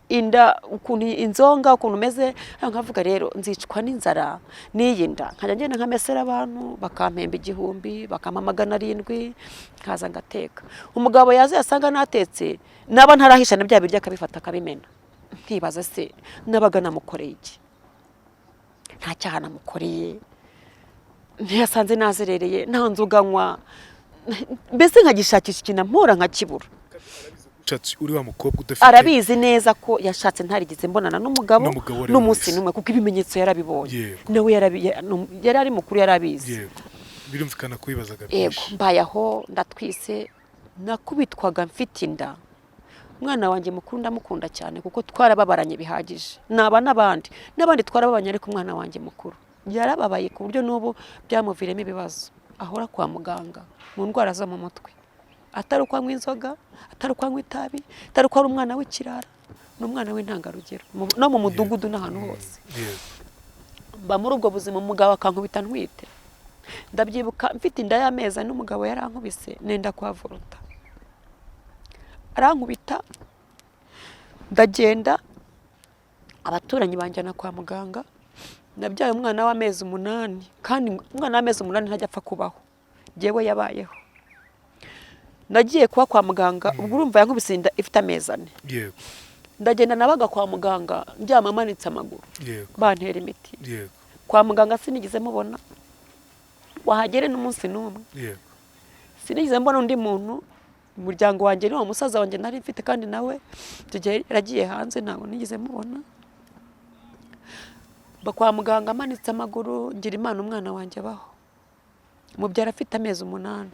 inda, ukuntu inzonga, ukuntu meze, nkavuga rero nzicwa n'inzara n'iyi nda, nkajya ngenda nkamesera abantu, bakampemba 1000, bakampa 700, nkaza ngateka. Umugabo yaza yasanga natetse, naba ntarahishana bya birya akabifata akabimena, nkibaza se nabaga namukoreye iki? Nta cyaha namukoreye, ntiyasanze nazerereye, nta nzuganywa, mbese nkagishakisha ikintu mpora nkakibura. Uri wa mukobwa udafite, arabizi neza ko yashatse ntarigize mbonana n'umugabo n'umunsi numwe, kuko ibimenyetso yarabibonye, nawe yari ari mukuru, yarabizi. Birumvikana ko wibazaga byinshi. Yego, mbaye aho ndatwise, nakubitwaga mfite inda. Umwana wanjye mukuru ndamukunda cyane kuko twarababaranye bihagije, n'abandi twarababanye, ariko umwana wanjye mukuru yarababaye ku buryo n'ubu byamuviremo ibibazo, ahora kwa muganga mu ndwara zo mu mutwe, atari uko anywa inzoga, atari uko anywa itabi, atari uko ari umwana w'ikirara, n'umwana w'intangarugero no mu mudugudu n'ahantu hose. Mba muri ubwo buzima, umugabo akankubita ntwite. Ndabyibuka mfite inda y'amezi, n'umugabo yarankubise, nenda kwavuruta, arankubita, ndagenda, abaturanyi banjyana kwa muganga. Nabyaye umwana w'amezi 8, kandi umwana w'amezi 8 ntajya apfa kubaho, jewe yabayeho. Nagiye kwa muganga, ubwo urumva yankubise inda ifite amezi 4. Yego. Ndagenda nabaga kwa muganga, ndyama amanitse amaguru, bantera imiti. Yego. Kwa muganga sinigeze mubona, wahagere n'umunsi n'umwe. Yego. Sinigeze mbona undi muntu, umuryango wanjye ni wa musaza wanjye nari mfite, kandi nawe tugiye yaragiye hanze, ntabwo nigeze mubona. Kwa muganga amanitse amaguru, ngira Imana umwana wanjye abaho, mubyara afite amezi 8.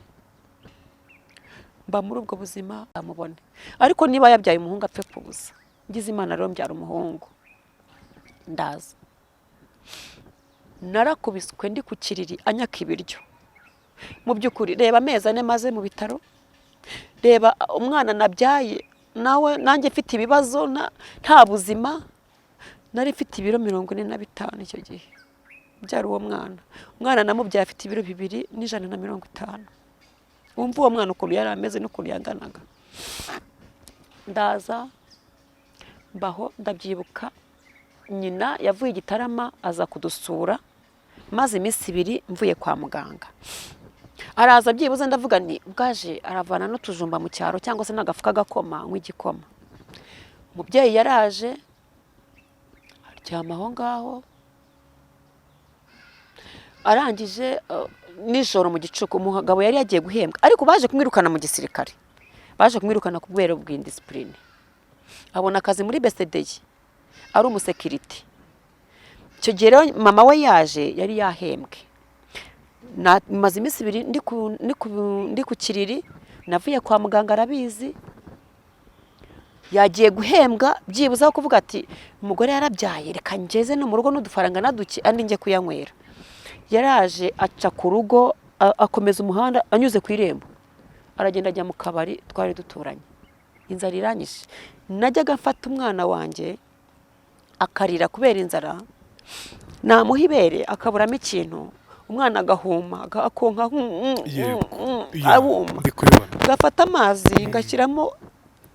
Mba muri ubwo buzima amubone, ariko niba yabyaye umuhungu apfe kubuza, ngize Imana rero mbyara umuhungu. Ndaza narakubiswe ndi ku kiriri, anyaka ibiryo. Mu by'ukuri reba amezi 4 maze mu bitaro, reba umwana nabyaye, nawe nanjye mfite ibibazo, nta buzima. Nari mfite ibiro 45 icyo gihe byari uwo mwana namubyaye afite ibiro 250. Wumva uwo mwana ukuntu yari ameze n'ukuntu yanganaga. Ndaza mbaho, ndabyibuka nyina yavuye Gitarama aza kudusura, maze iminsi 2 mvuye kwa muganga. Araza byibuze, ndavuga nti bwaje aravana no tujumba mu cyaro, cyangwa se n'agafuka gakoma nk'igikoma. Umubyeyi yaraje aryama aho ngaho, arangije nijoro mu gicuku, umugabo yari yagiye guhembwa, ariko baje kumwirukana mu gisirikare, baje kumwirukana ku bwero bw'indiscipline. Abona akazi muri BCD, ari umusekirite. Icyo gihe rero mama we yaje, yari yahembwe. Maze iminsi 2 ndi ku kiriri, navuye kwa muganga, arabizi. Yagiye guhembwa, byibuze aho kuvuga ati umugore yarabyaye, reka ngeze no mu rugo n'udufaranga naduki andi nje kuyanywera. Yaraje aca ku rugo, akomeza umuhanda anyuze ku irembo, aragenda ajya mu kabari twari duturanye. Inzara iranyishe, najyaga mfata umwana wanjye akarira kubera inzara, namuha ibere akaburamo ikintu, umwana agahuma, akonka, abuma, gafata amazi ngashyiramo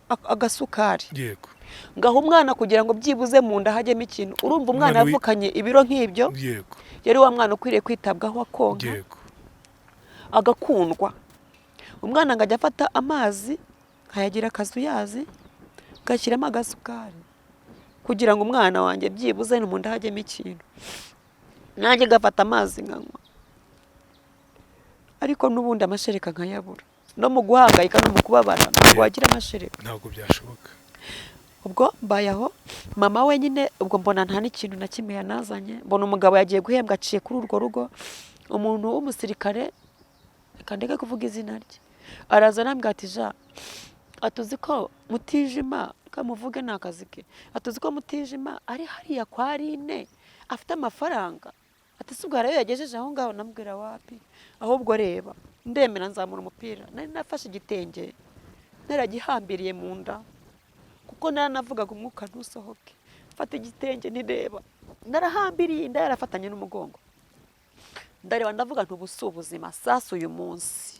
agasukari. Yego. Ngaho umwana kugira ngo byibuze mu nda hajyemo ikintu. Urumva umwana yavukanye ibiro nk'ibyo. Yego. Yari wa mwana ukwiriye kwitabwaho, akonka. Yego. Agakundwa. Umwana ngajya afata amazi, hayagira akazuyazi, gashyiramo agasukari, kugira ngo umwana wanjye byibuze mu nda hajyemo ikintu. Nanjye gafata amazi nkanywa, ariko n'ubundi amashereka nkayabura. No mu guhangayika no mu kubabara ntabwo wagira amashereka, ntabwo byashoboka. Ubwo mbayaho, mama we nyine ubwo mbona nta n'ikintu na kimwe yanazanye. Mbona umugabo yagiye guhembwa, aciye kuri urwo rugo, umuntu w'umusirikare, kandeka kuvuga izina rye, araza arambwira ati ja, atuzi ko Mutijima, kamuvuge n'akazi ke, atuzi ko Mutijima ari hariya kwa Rine afite amafaranga, ati subwo arayo yagejeje aho ngaho. Namubwira wapi, ahubwo reba ndemera nzamura umupira nari nafashe igitenge naragihambiriye mu nda kuko naranavugaga umwuka ntusohoke fata igitenge nireba narahambiriye inda yarafatanye n'umugongo ndareba ndavuga nti ubusu ubuzima sasa uyu munsi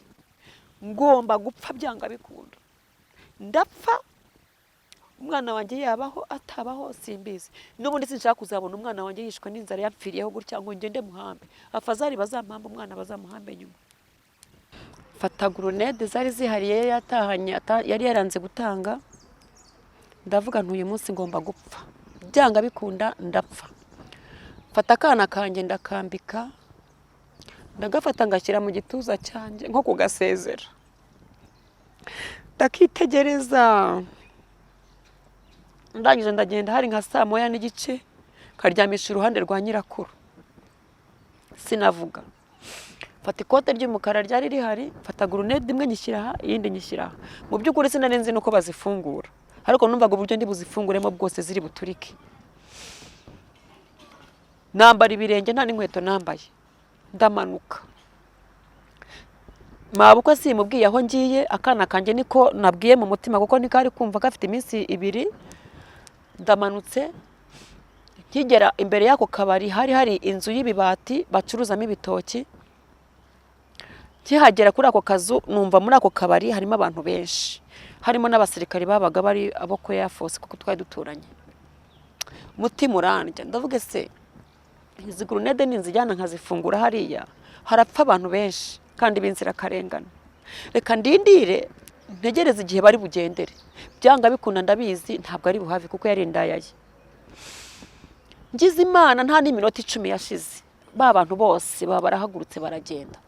ngomba gupfa byanga bikunda ndapfa umwana wanjye yabaho atabaho simbizi n'ubundi sinshaka kuzabona umwana wanjye yishwe n'inzara yapfiriyeho gutya ngo ngende muhambe afazari bazampamba umwana bazamuhambe nyuma fata grenade zari zihariye yatahanye yari yaranze gutanga ndavuga nti uyu munsi ngomba gupfa byanga bikunda ndapfa fata akana kanjye ndakambika ndagafata ngashyira mu gituza cyanjye nko kugasezera ndakitegereza ndangije ndagenda hari nka 1:30 karyamisha uruhande rwa nyirakuru sinavuga fata ikote ry'umukara ryari rihari fata grenade imwe nyishyira iyindi nyishyira mu by'ukuri sinarenze nuko bazifungura ariko numvaga uburyo ndi buzifunguremo bwose ziri buturike nambara ibirenge nta n'inkweto nambaye ndamanuka mabukwe simubwiye aho ngiye akana kanjye niko nabwiye mu mutima kuko nikari kumva gafite iminsi 2 ndamanutse nkigera imbere yako kabari hari inzu y'ibibati bacuruzamo ibitoki kihagera kuri ako kazu numva muri ako kabari harimo abantu benshi harimo n'abasirikari babaga bari abo ko Air Force kuko twari duturanye mutima urandya ndavuga se izi grenade ninzijyana nkazifungura hariya harapfa abantu benshi kandi binzira karengana reka ndindire ntegereze igihe bari bugendere byanga bikunda ndabizi ntabwo ari buhavi kuko yari ndayaye ngize Imana nta n'iminota 10 yashize ba bantu bose baba barahagurutse baragenda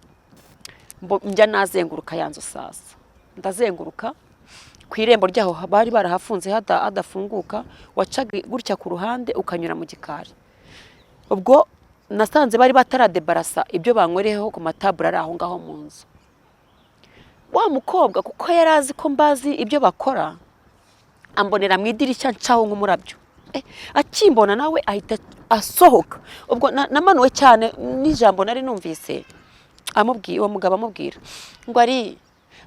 njya nazenguruka yanzu sasa ndazenguruka ku irembo ryaho bari barahafunze hadafunguka wacaga gutya ku ruhande ukanyura mu gikari ubwo nasanze bari bataradebarasa ibyo banywereho ku matabura ari aho ngaho mu nzu wa mukobwa kuko yarazi ko mbazi ibyo bakora ambonera mu idirishya ncaho nk'umurabyo akimbona nawe ahita asohoka ubwo namanuwe cyane n'ijambo nari numvise amubwiye uwo mugabo amubwira ngo ari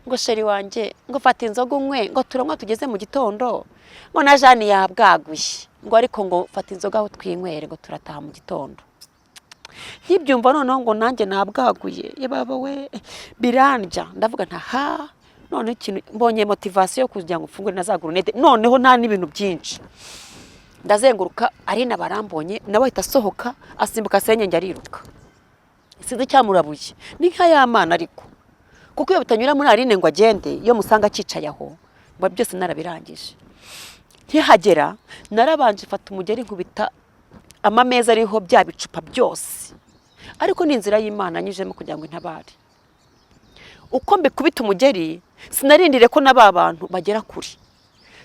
ngo sheri wanje ngo fata inzoga unywe ngo turanywa tugeze mu gitondo ngo na Jane yabwaguye ngo ariko ngo fata inzoga aho twinywere ngo turataha mu gitondo ntibyumva noneho ngo nanjye nabwaguye yebaba we birandya ndavuga nta ha none ikintu mbonye motivation yo kugira ngo ufungure na za grenade noneho nta n'ibintu byinshi ndazenguruka ari nabarambonye nawe ahita asohoka asimbuka senyenge ariruka sinzi cyamurabuye ni nka y'amana ariko kuko iyo bitanyura muri Arine ngo agende iyo musanga akicaye aho ngo byose narabirangije nkihagera narabanje fata umugeri nkubita amameza ariho bya bicupa byose ariko ni inzira y'Imana nyijemo kugira ngo intabare uko mbikubita umugeri sinarindire ko naba abantu bagera kuri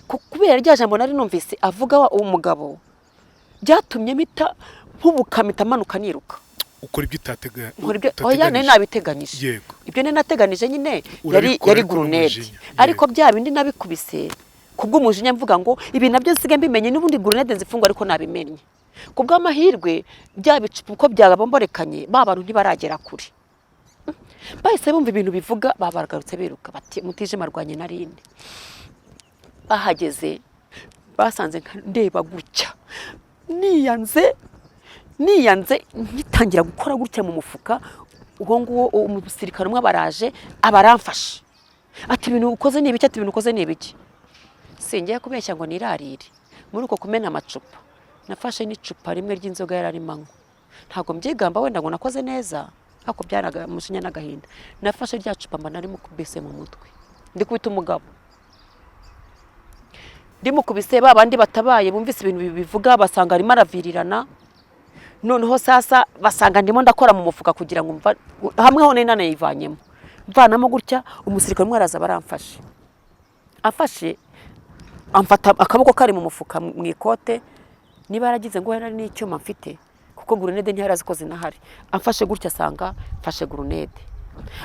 kubera rya jambo nari numvise avuga wa umugabo byatumye mita nkubukamita manuka niruka ukora ibyo utateganya oya nari nabiteganyije ibyo nari nateganije nyine yari grenade ariko bya bindi nabikubise kubw'umujinya mvuga ngo ibi nabyo nsiga mbimenye n'ubundi grenade nzifungwa ariko nabimenye kubw'amahirwe bya bicupa uko byagabomborekanye ba bantu ntibaragera kuri bahise bumva ibintu bivuga babargarutse biruka bati mutije marwanye narinde bahageze basanze ndeba gutya niyanze ngitangira gukora gutya mu mufuka uwo nguwo umusirikare umwe baraje abaramfasha ati ibintu ukoze ni ibiki ati ibintu ukoze ni ibiki singiye kubeshya ngo nirarire muri uko kumena amacupa nafashe n'icupa rimwe ry'inzoga yararimanywa ntago mbyigamba wenda ngo nakoze neza hako byaraga mushinya n'agahinda nafashe rya cupa mba nari mukubise mu mutwe ndi kubita umugabo ndimukubise babandi batabaye bumvise ibintu bivuga basanga arimo aravirirana noneho sasa basanga ndimo ndakora mu mufuka kugira ngo hamwe ho nene yivanyemo mvanamo gutya umusirikare umwe araza baramfashe afashe amfata akaboko kari mu mufuka mu ikote niba yaragize ngo hari n'icyuma mfite kuko grenade ntiyarazikoze nahari amfashe gutya asanga mfashe grenade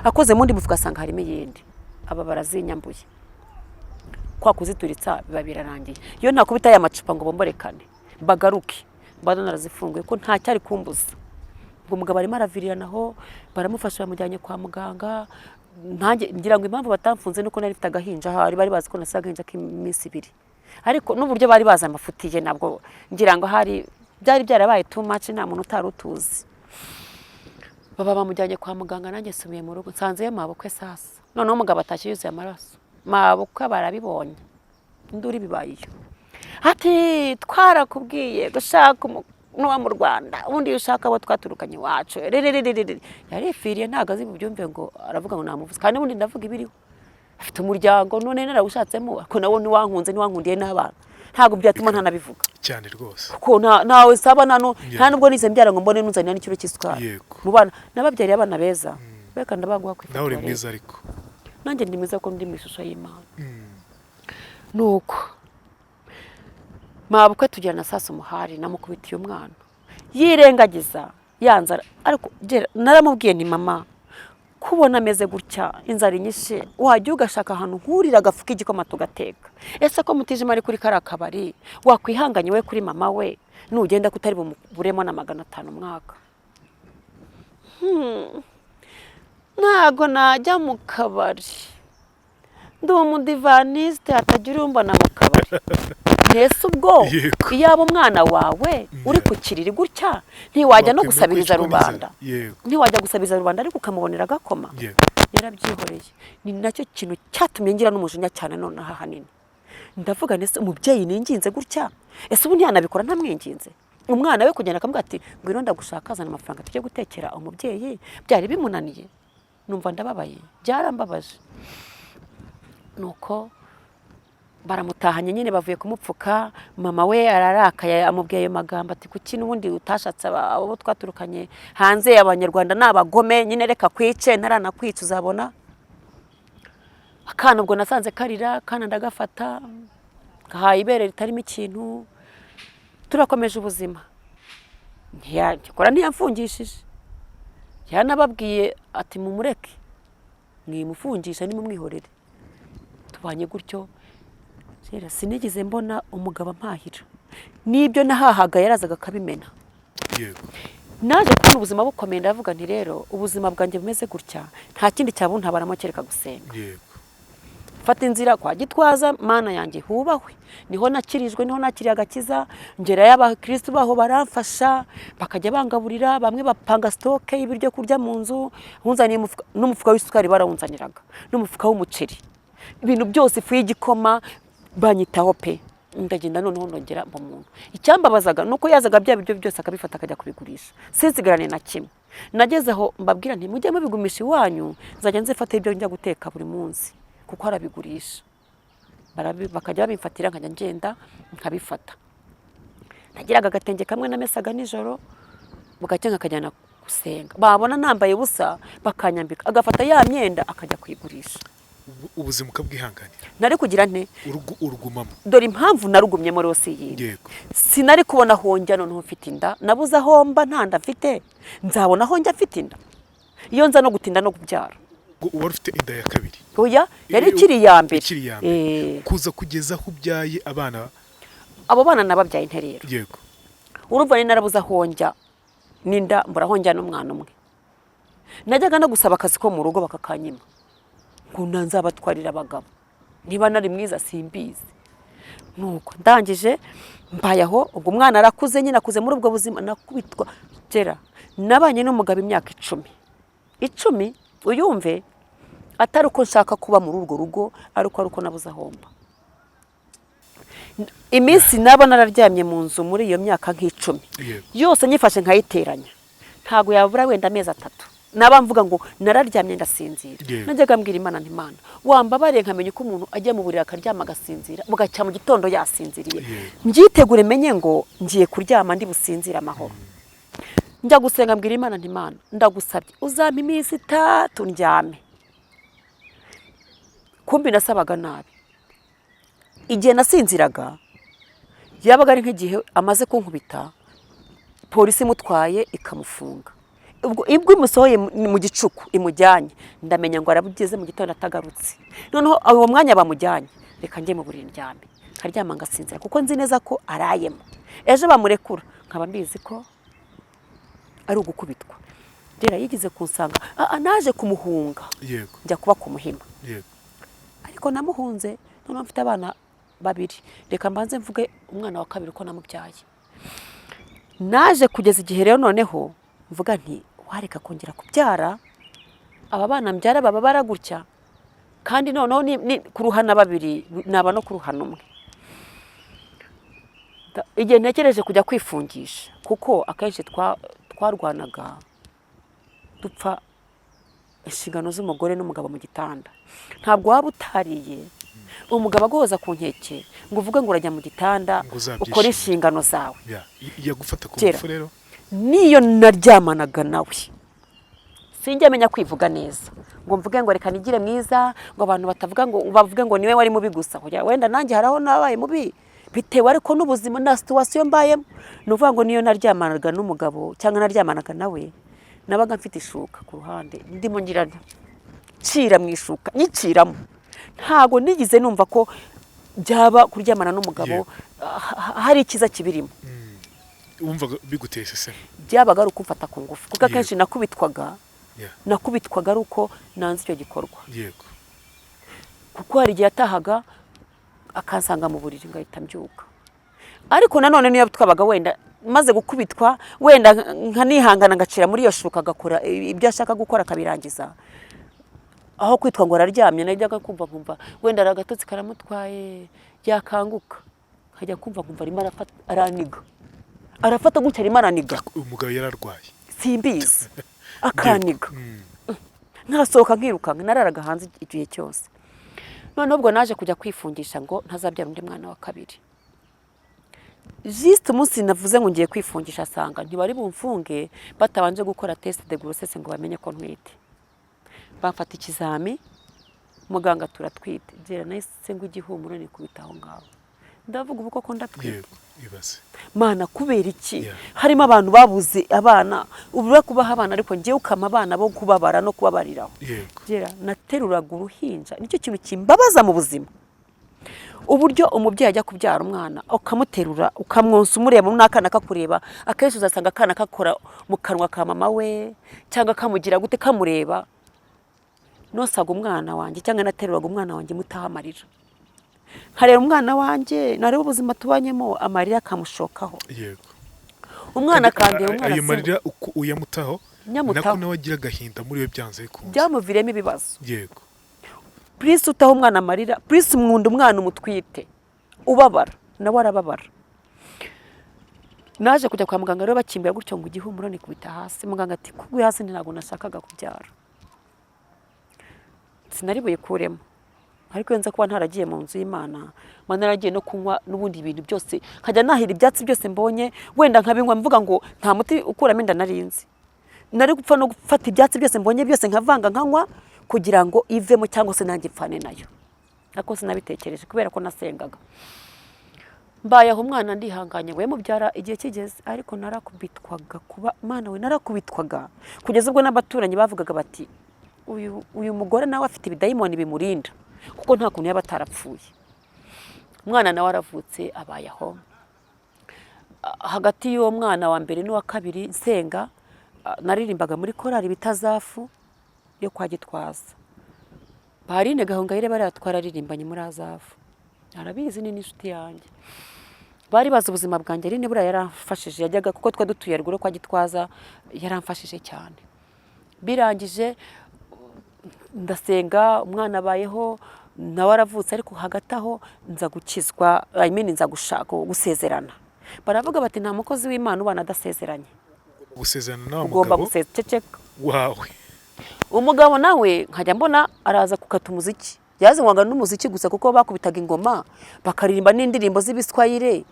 akoze mundi mufuka asanga harimo yindi aba barazinyambuye kwa kuzituritsa biba birarangiye iyo ntakubita ya macupa ngo bomborekane bagaruke bado narazifunguye ko nta cyari kumbuza ngo umugabo arimo araviriranaho baramufasha bamujyanye kwa muganga ntange ngira ngo impamvu batamfunze nuko nari mfite agahinja hari bari bazi ko nasa agahinja k'iminsi 2 ariko n'uburyo bari baza amafutiye nabwo ngira ngo hari byari byarabaye too much nta muntu utarutuzi baba bamujyanye kwa muganga nanjye subiye mu rugo nsanze yamabukwe sasa none umugabo atashye yuzuye amaraso mabukwe barabibonye nduri bibayiyo ati twarakubwiye gushaka n'uwa mu Rwanda ubundi ushaka abo twaturukanye wacu yarifiriye ntago azi bubyumve ngo aravuga ngo namuvuze kandi ubundi ndavuga ibiriho afite umuryango none narawushatsemo ko nawo niwankundiye n'abana ntago byatuma ntanabivuga cyane rwose ko nawe saba nta nubwo nize mbyara ngo mbone nuzanira n'ikiro cy'isukari mu bana nababyariye abana beza beka ndabaguha kwifata nawe uri mwiza ariko nanjye ndi mwiza ko ndi mu ishusho y'Imana nuko mabukwe tujyana sasa umuhari namukubitiye umwana yirengagiza yanzara ariko naramubwiye ni mama kubona ameze gutya inzara inyishe wajya ugashaka ahantu nkurira agafuka igikoma tugateka ese ko mutijima ari kuri karakabari wakwihanganye we kuri mama we nugenda kutari buremo na 500 umwaka ntago najya mu kabari ndi umudivaniste atagira umbona mu kabari ntese ubwo iyaba umwana wawe uri kukiriri gutya ntiwajya no gusabiriza rubanda ntiwajya gusabiriza rubanda ariko ukamubonera agakoma yarabyihoreye ni nacyo kintu cyatumye ngira n'umujinya cyane none aha hanini ndavuga nese umubyeyi ninginze gutya ese ubu ntiyanabikora ntamwinginze umwana we kugenda akamubwira ati ngwino ndagushaka azana amafaranga tujye gutekera umubyeyi byari bimunaniye numva ndababaye byarambabaje nuko baramutahanye nyine bavuye kumupfuka mama we ararakaye amubwiye ayo magambo ati kuki n'ubundi utashatse abo twaturukanye hanze y'abanyarwanda n'abagome nyine reka kwice ntaranakwica uzabona akana ubwo nasanze karira kana ndagafata gahaye ibere ritarimo ikintu turakomeje ubuzima ntiyakora ntiyamfungishije yanababwiye ati mumureke mwimufungisha nimumwihorere tubanye gutyo sinigeze mbona umugabo mpahira nibyo nahahaga yarazaga akabimena naje kubona ubuzima bukomeye ndavuga nti rero ubuzima bwanjye bumeze gutya nta kindi cyabuntabaramo kereka gusenga fata inzira kwa Gitwaza mana yanjye hubahwe niho nakirijwe niho nakiriye agakiza ngera y'abakristo baho baramfasha bakajya bangaburira bamwe bapanga stoke y'ibiryo kurya mu nzu hunzaniye n'umufuka w'isukari barawunzaniraga n'umufuka w'umuceri ibintu byose ifu y'igikoma banyitaho pe ndagenda noneho ndongera mu muntu icyambabazaga nuko yazaga bya biryo byose akabifata akajya kubigurisha sinsigarane na kimwe nagezeho mbabwira nti mujye mubigumisha iwanyu nzajya nzifata ibyo njya guteka buri munsi kuko arabigurisha bakajya babimfatira nkajya ngenda nkabifata nagiraga agatenge kamwe namesaga nijoro bugacye nkakajyana gusenga babona nambaye busa bakanyambika agafata ya myenda akajya kwigurisha ubuzima ukabwihanganira nari kugira nte urugumamo dore impamvu narugumye muri wose yindi sinari kubona honjya noneho mfite inda nabuze ahomba ntanda mfite nzabona honjya mfite inda iyo nza no gutinda no kubyara wari ufite inda ya kabiri oya yari ikiri ya mbere kuza kugeza aho ubyaye abana abo bana nababyaye interero yego urumva ni narabuze honjya ninda mbura honjya n'umwana umwe najyaga no gusaba akazi ko mu rugo bakakanyima kuna nzabatwarira abagabo niba nari mwiza simbizi nuko ndangije mbayaho ubwo umwana arakuze nyine akuze muri ubwo buzima nakubitwa gera nabanye n'umugabo imyaka 10 uyumve atari uko nshaka kuba muri urwo rugo ariko nabuze ahomba iminsi naba nararyamye mu nzu muri iyo myaka nk'10 yose nyifashe nkayiteranya ntago yabura wenda amezi 3 naba mvuga ngo nararyamye ndasinzira najyaga mbwira Imana nti Imana wambabare nkamenya ko umuntu ajya mu burira akaryama agasinzira bugacya mu gitondo yasinziriye ngitegure menye ngo ngiye kuryama ndi businzira amahoro njya gusenga mbwira Imana nti Imana ndagusabye uzampa iminsi 3 ndyame kumbi nasabaga nabi igihe nasinziraga yabaga ari nk'igihe amaze kunkubita polisi mutwaye ikamufunga ubwo imusohoye mu gicuku imujyanye ndamenya ngo arabugeze mu gitondo atagarutse noneho uwo mwanya bamujyanye reka njye mu buriri ndyame karyama ngasinzira kuko nzi neza ko arayemo ejo bamurekura nkaba mbizi ko ari ugukubitwa rero yigize kunsanga naje kumuhunga yego njya kuba ku Muhima yego ariko namuhunze none mfite abana babiri reka mbanze mvuge umwana wa kabiri ko namubyaye naje kugeza igihe rero noneho mvuga nti wareka kongera kubyara aba bana mbyara baba baragutya kandi noneho ni kuruhana babiri naba no kuruhana umwe igihe ntekereje kujya kwifungisha kuko akenshi twarwanaga dupfa inshingano z'umugore n'umugabo mu gitanda ntabwo waba utariye umugabo agoza ku nkeke ngo uvuge ngo urajya mu gitanda ukora inshingano zawe yagufata ku ngufu rero niyo naryamanaga nawe sinjye amenya kwivuga neza ngo mvuge ngo reka nigire mwiza ngo abantu batavuga ngo bavuge ngo niwe wari mubi gusa wenda nanjye haraho nabaye mubi bitewe ariko n'ubuzima na situation mbayemo nuvuga ngo niyo naryamanaga n'umugabo cyangwa naryamanaga nawe nabaga mfite ishuka ku ruhande ndimo ngirana cira mu ishuka nyiciramo ntago nigize numva ko byaba kuryamana n'umugabo hari ikiza kibirimo wumva biguteye sese byabaga ari ukumfata ku ngufu kuko akenshi nakubitwaga ari uko nanze icyo gikorwa yego kuko hari igihe yatahaga akansanga mu buriri ngahita mbyuka ariko nanone niyo twabaga wenda maze gukubitwa wenda nkanihangana ngacira muri iyo shuka agakora ibyo ashaka gukora akabirangiza aho kwitwa ngo araryamye najyaga kumva wenda aragatotsi karamutwaye yakanguka nkajya kumva arimo arafata gutya arimo araniga umugabo yararwaye simbizi akaniga ntasohoka nkirukanka nararaga hanze igihe cyose none ubwo naje kujya kwifungisha ngo ntazabyara undi mwana wa kabiri juste umunsi navuze ngo ngiye kwifungisha asanga ntibari bumfunge batabanje gukora test de grossesse ngo bamenye ko ntwite bafata ikizami muganga turatwite gera nahise ngo igihumuro ni kubitaho ngaho ndavuga ubuko ko ndatwite ibaze mana kubera iki harimo abantu babuze abana ubura kubaha abana ariko ngiye ukama abana bo kubabara no kubabariraho gera nateruraga uruhinja nicyo kintu kimbabaza mu buzima uburyo umubyeyi ajya kubyara umwana ukamuterura ukamwonsa umureba n'akana kakureba akenshi uzasanga akana kakora mu kanwa ka mama we cyangwa kamugira gute kamureba nosaga umwana wanjye cyangwa nateruraga umwana wanjye mutahamarira nkareba umwana wanjye nareba ubuzima tubanyemo amarira akamushokaho yego umwana kandi umwana ayo marira uko uyamutaho nako nawe agira agahinda muri we byanze bikunze byamuviremo ibibazo yego Please utaho umwana amarira please mwunda umwana umutwite ubabara nawe arababara naje kujya kwa muganga rero bakimbira gutyo ngo igihumuro ni kubita hasi muganga ati kugwe hasi ntago nashakaga kubyara sinari buyikuremo ariko yenza kuba ntaragiye mu nzu y'Imana mana naragiye no kunywa n'ubundi ibintu byose nkajya nahira ibyatsi byose mbonye wenda nkabinywa mvuga ngo nta muti ukuramo inda narinzi nari gupfa no gufata ibyatsi byose mbonye byose nkavanga nkanywa kugira ngo ivemo cyangwa se nanjye pfane nayo nako sinabitekereje kubera ko nasengaga mbaye aho umwana ndihanganye we mubyara igihe kigeze ariko narakubitwaga kuba mana we narakubitwaga kugeza ubwo n'abaturanyi bavugaga bati uyu mugore nawe afite ibidayimoni bimurinda kuko nta kuntu yaba atarapfuye umwana nawe aravutse abaye aho hagati y'uwo mwana wa mbere n'uwa kabiri nsenga naririmbaga muri korali bitazafu yo kwa Gitwaza Barine Gahongayire baratwararirimbanye muri Azafu arabizi ni n'inshuti yanjye bari bazi ubuzima bwanjye rine bura yaramfashije yajyaga kuko twa dutuye ruguru kwa Gitwaza yaramfashije cyane birangije ndasenga umwana abayeho nawe aravutse ariko hagati aho nza gukizwa nza gushaka gusezerana baravuga bati nta mukozi w'Imana ubana adasezeranye gusezerana nawe ugomba gusezerana wawe umugabo nawe nkajya mbona araza kukata umuziki yazanywaga n'umuziki gusa kuko bakubitaga ingoma bakaririmba n'indirimbo z'ibiswahili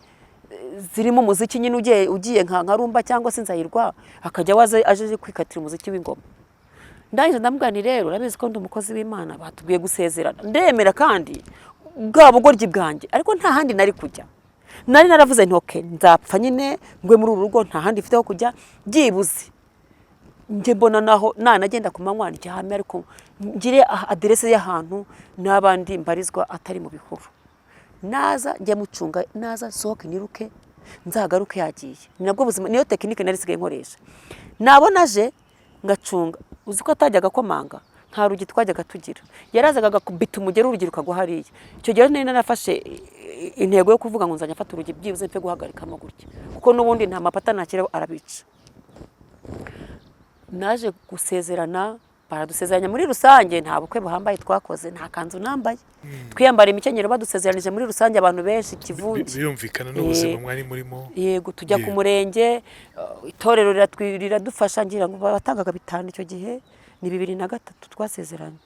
zirimo umuziki nyine ugiye nka rumba cyangwa se nzayirwa akajya waza aje kwikatira umuziki w'ingoma ndangije ndamugani rero urabizi ko ndi umukozi w'Imana batubwiye gusezerana ndemera kandi bwa bugoryi bwanjye ariko nta handi nari kujya nari naravuze nti okay nzapfa nyine ngwe muri uru rugo nta handi mfite ho kujya byibuze nje mbona naho nanagenda ku manywa ndyame ariko ngire adresse y'ahantu n'abandi mbarizwa atari mu bihuru naza njya mucunga naza sohoke niruke nzagaruke yagiye nabwo buzima niyo technique nari sigaye nkoresha nabona je ngacunga uzi ko atajyaga komanga nta rugi twajyaga tugira yarazaga agakubita umugeri urugi rukagwa hariya icyo gihe nari narafashe intego yo kuvuga ngo nzajya afata urugi byibuze mpe guhagarikamo gutya kuko n'ubundi nta mapata ntakira arabica naje gusezerana baradusezeranya muri rusange nta bukwe buhambaye twakoze nta kanzu nambaye twiyambara imikenyero badusezeranije muri rusange abantu benshi kivunje birumvikana n'ubuzima mwari murimo yego tujya ku murenge itorero riradufasha ngira ngo batangaga 5 icyo gihe ni 2003 twasezeranye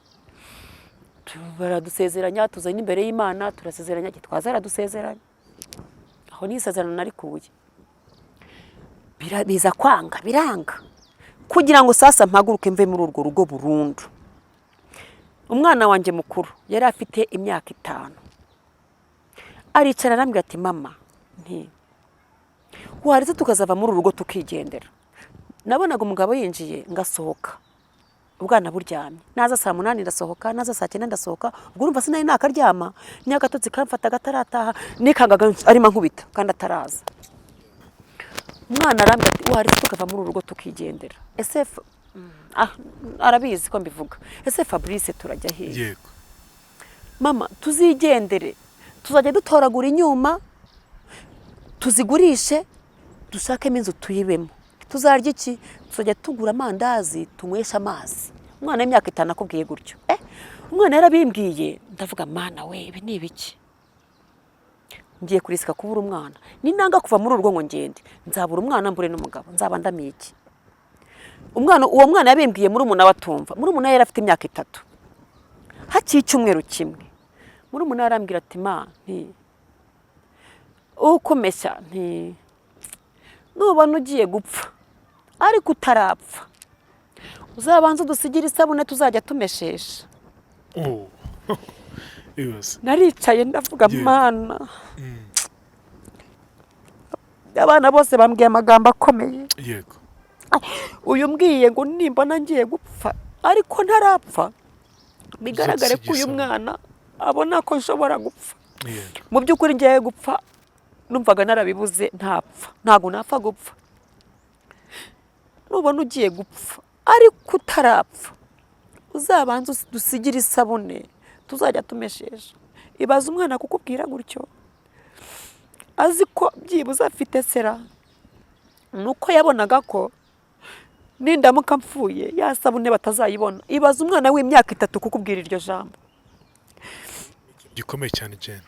baradusezeranya tuzanye imbere y'Imana turasezeranya gitwaza aradusezeranya aho ni isezerano nari kuye biza kwanga biranga kugira ngo sasa mpaguruke mve muri urwo rugo burundu umwana wanje mukuru yari afite imyaka 5 aricara arambwira ati mama warize tukazava muri urugo tukigendera nabonaga umugabo yinjiye ngasohoka ubwana buryamye naza saa 8 ndasohoka naza saa 9 ndasohoka ubwo urumva sinari nakaryama nyagatotsi kamfata gatarataha nikangaga arimo nkubita kandi ataraza umwana arambwira ati warize tukava muri urugo tukigendera ese arabizi ko mbivuga ese Fabrice turajya hehe yego mama tuzigendere tuzajya dutoragura inyuma tuzigurishe dushakemo inzu tuyibemo tuzarya iki tuzajya tugura amandazi tunywesha amazi umwana w'imyaka 5 akubwiye gutyo umwana yarabimbwiye ndavuga mana we ibi ni ibiki ngiye kurisika kubura umwana ninanga kuva muri urugo ngo ngende nzabura umwana mbure n'umugabo nzaba ndamiye iki uwo mwana yabimbwiye muri umuna watumva muri umuna yari afite imyaka 3 haciye icyumweru kimwe muri umuna arambwira ati ma ukomesha nubona ugiye gupfa ariko utarapfa uzabanza dusigira isabune tuzajya tumeshesha naricaye ndavuga mana abana bose bambwiye amagambo akomeye yego uyu mbwiye ngo nimbona ngiye gupfa ariko ntarapfa bigaragare ko uyu mwana abona ko nshobora gupfa mu by'ukuri ngiye gupfa numvaga narabibuze ntapfa ntago napfa gupfa nubona ugiye gupfa ariko utarapfa uzabanza dusigira isabune tuzajya tumeshesha ibaza umwana kukubwira gutyo azi ko byibuze afite sera nuko yabonaga ko nindamuka mpfuye ya sabune batazayibona ibaza umwana w'imyaka 3 kukubwira iryo jambo gikomeye cyane Jane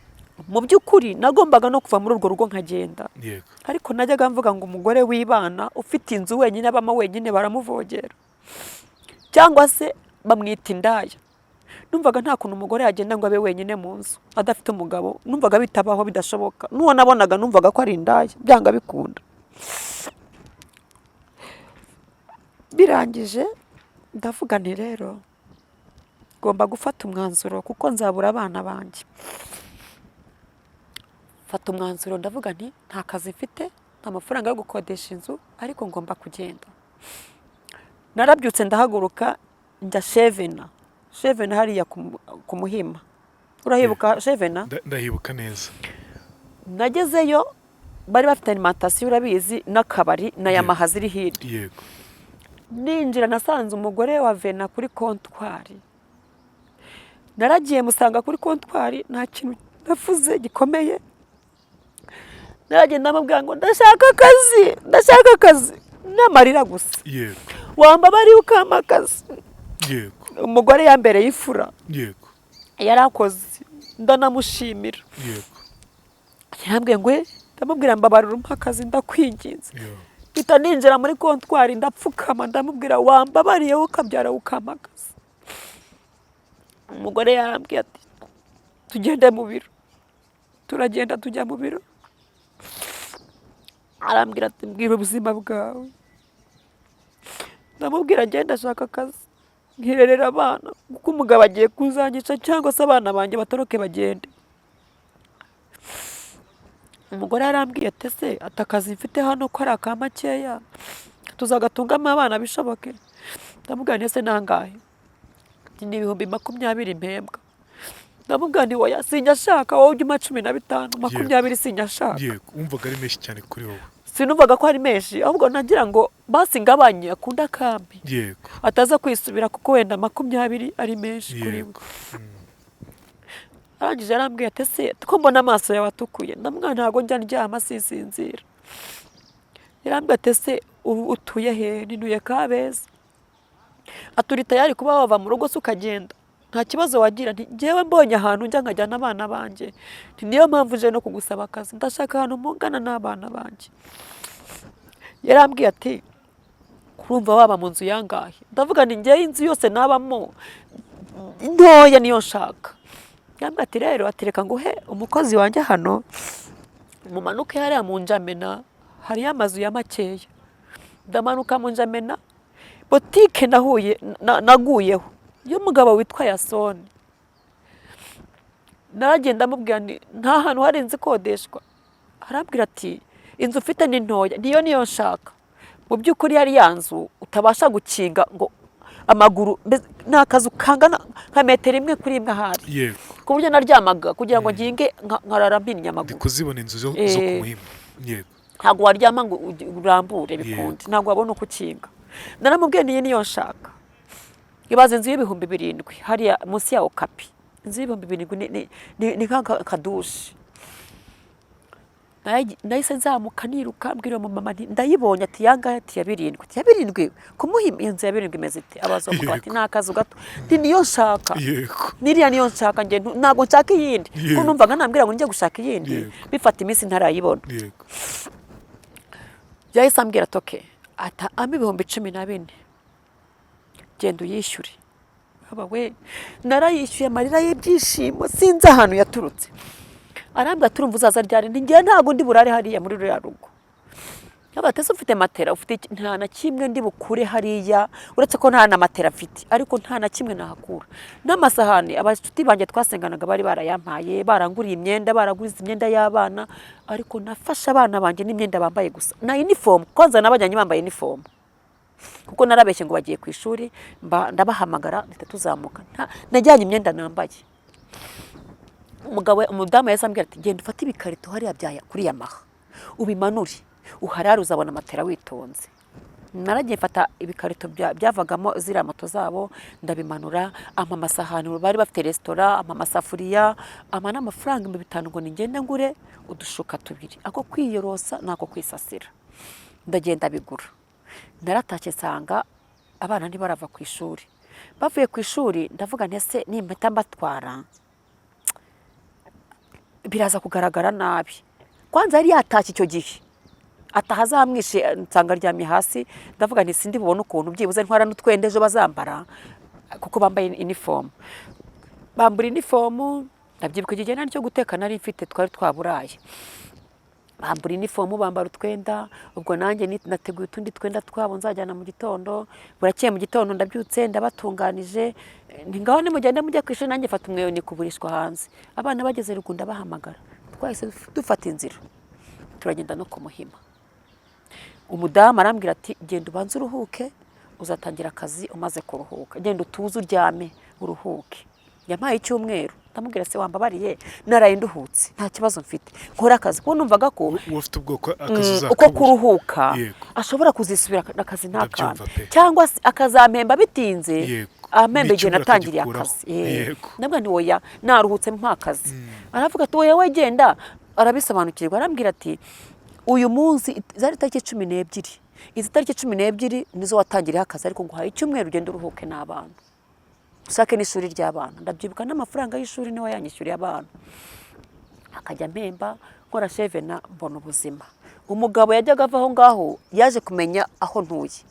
mu by'ukuri nagombaga no kuva muri urwo rugo nkagenda yego ariko najyaga mvuga ngo umugore w'ibana ufite inzu wenyine abama wenyine baramuvogera cyangwa se bamwita indaya numvaga nta kuntu umugore yagenda ngo abe wenyine mu nzu adafite umugabo numvaga bitabaho bidashoboka nuwo nabonaga numvaga ko ari indaya byanga bikunda birangije ndavuga nti rero ngomba gufata umwanzuro kuko nzabura abana banjye fata umwanzuro ndavuga nti nta kazi mfite nta mafaranga yo gukodesha inzu ariko ngomba kugenda narabyutse ndahaguruka njya Shevena hariya ku Muhima urahibuka Shevena ndahibuka neza nagezeyo bari bafite alimentation urabizi n'akabari na Yamaha ziri hirya yego ninjira nasanze umugore wa Vena kuri kontwari naragiye musanga kuri kontwari nta kintu nafuze gikomeye naragenda amubwira ngo ndashaka akazi n'amarira gusa yego wamba bari ukama akazi yego umugore yambereye ifura yego yarakoze ndanamushimira yego yarambwiye ngo ndamubwira mbabarira umpa akazi ndakwinginze bita ninjira muri kontwari ndapfukama ndamubwira wambabariye ukabyara ukamagaza umugore yarambwiye ati tugende mu biro turagenda tujya mu biro arambwira ati mbwira ubuzima bwawe ndamubwira ngenda ashaka akazi nkirerera abana kuko umugabo agiye kuzanyica cyangwa se abana banjye batoroke bagende umugore arambwiye ati se atakazi mfite hano ko ari akamakeya tuzagatungamo abana bishoboke ndamubwira nti se nangahe ni 2020 mpembwa ndamubwira nti oya sinyashaka wowe ujya 15 20 sinyashaka yego umvaga ari menshi cyane kuri wowe sinumvaga ko ari menshi ahubwo nagira ngo basi ngabanye akunda kambi yego ataza kwisubira kuko wenda 20 ari menshi kuri we arangije arambwiye ati se ko mbona amaso yawe atukuye ndamwana ntago njya ndyama sisinzira yarambwiye ati se utuye he ninuye Kabeza aturi tayari kuba wava mu rugo ukagenda nta kibazo wagira nti ngewe mbonye ahantu njya nkajyana abana banjye niyo mpamvu je no kugusaba akazi ndashaka ahantu mungana n'abana banjye yarambwiye ati kurumva waba mu nzu yangahe ndavuga ni ngewe inzu yose nabamo ntoya niyo nshaka yambwiye ati rero atereka nguhe umukozi wanjye hano mumanuke hariya mu Njamena hariyo amazu ya makeya ndamanuka mu Njamena botike naguyeho y'umugabo witwa Yasoni naragenda mubwira nta hantu hari inzu ikodeshwa arambwira ati inzu ufite ni ntoya niyo nshaka mu by'ukuri yari yanzu utabasha gukinga ngo amaguru nta kazu kangana nka metero imwe kuri imwe ahari yego ku buryo naryamaga kugira ngo nginge nkarara mpinnye amaguru kuzibona inzu zo kumuhima yego ntabwo waryama ngo urambure bikunde ntabwo wabona uko ukinga naramubwiye niyo nshaka ibaze inzu y'ibihumbi 7 hariya munsi ya Okapi inzu y'ibihumbi 7 ni nk'akadushi nahise nzamuka niruka mbwira mama ndayibonye ati yangahe ati ya 7 kumuhima inzu ya 7 imeze ite abazo mukwa ati nakazu gato ndi niyo nshaka niriya niyo nshaka nge ntago nshaka iyindi ko numvaga nambwira ngo njye gushaka iyindi bifata iminsi ntarayibona yahise ambwira toke ata ibihumbi 14 genda uyishyure aba we narayishyuye amarira y'ibyishimo sinzi ahantu yaturutse arambwa turumva uzaza ryari ngiye ntago ndi burare hariya muri ruriya rugo abatese ufite matera ufite nta na kimwe ndi bukure hariya uretse ko nta na matera afite ariko nta na kimwe nahakura n'amasahani abashuti banjye twasenganaga bari barayampaye baranguriye imyenda baraguriza imyenda y'abana ariko nafasha abana banjye n'imyenda bambaye gusa na uniform kwanza nabajyanye bambaye uniform kuko narabeshye ngo bagiye ku ishuri ndabahamagara tuzamuka najyanye imyenda nambaye umudamu yasambwira ati genda ufate ibikarito hariya byaya kuri Yamaha ubimanure uharara uzabona matera witonze naragiye mfata ibikarito byavagamo zira moto zabo ndabimanura amasahani bari bafite restaurant amasafuriya n'amafaranga 500 ngo ningende ngure udushuka 2 ako kwiyorosa nako kwisasira ndagenda bigura naratashye sanga abana ndi barava ku ishuri bavuye ku ishuri ndavuga ntese nimpeta mbatwara biraza kugaragara nabi kwanza yari yatashye icyo gihe atahazamwishe nsanga ryamye hasi ndavuga nti sindi bubone ukuntu byibuze ntwara n'utwende ejo bazambara kuko bambaye uniform bambura uniform ndabyibuka igihe nari cyo guteka nari mfite twari twaburaye bambura uniform bambara utwenda ubwo nanjye nateguye utundi twenda twabo nzajyana mu gitondo burakeye mu gitondo ndabyutse ndabatunganije ngaho ni mugende mujye kwishuri nanjye fata umweyo ni kuburishwa hanze abana bageze rugunda bahamagara twahise dufata inzira turagenda no kumuhima umudamu arambwira ati genda ubanze uruhuke uzatangira akazi umaze kuruhuka genda utuze uryame uruhuke yampaye icyumweru ndamubwira se wambabariye naraye nduhutse nta kibazo mfite nkora akazi kuko numvaga ko ufite ubwoko akazi uko kuruhuka ashobora kuzisubira akazi ntakana cyangwa akazampemba bitinze amembe igihe natangiriye akazi nabwo ni oya naruhutse mpakazi aravuga ati wowe genda arabisobanukirwa arambwira ati uyu munsi zari tariki 12 izi tariki 12 nizo watangiriye akazi ariko nguhaye icyumweru ugenda uruhuke n'abana usake n'ishuri ry'abana ndabyibuka n'amafaranga y'ishuri niwe yanyishyuriye abana akajya mpemba nkora cheve na mbona ubuzima umugabo yajyaga avaho ngaho yaje kumenya aho ntuye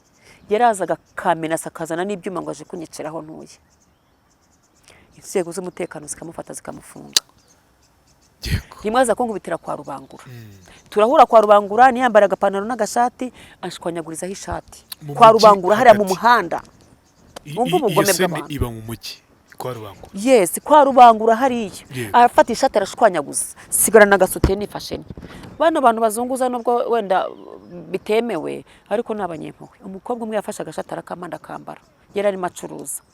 yarazaga kamena sakazana n'ibyuma ngo aje kunyicira aho ntuye inzego z'umutekano zikamufata zikamufunga rimwaza ko ngubitira kwa Rubangura turahura kwa Rubangura niyambara agapantaro n'agashati ashwanyagurizaho ishati kwa Rubangura hariya mu muhanda umva ubugome bw'abantu iba mu mujyi kwa Rubangura yes kwa Rubangura hariya afata ishati arashwanyaguza sigarana agasutiye nifashe bano bantu bazunguza nubwo wenda bitemewe ariko nabanyempuwe umukobwa umwe yafashe agashati arakamanda kambara yera ari macuruza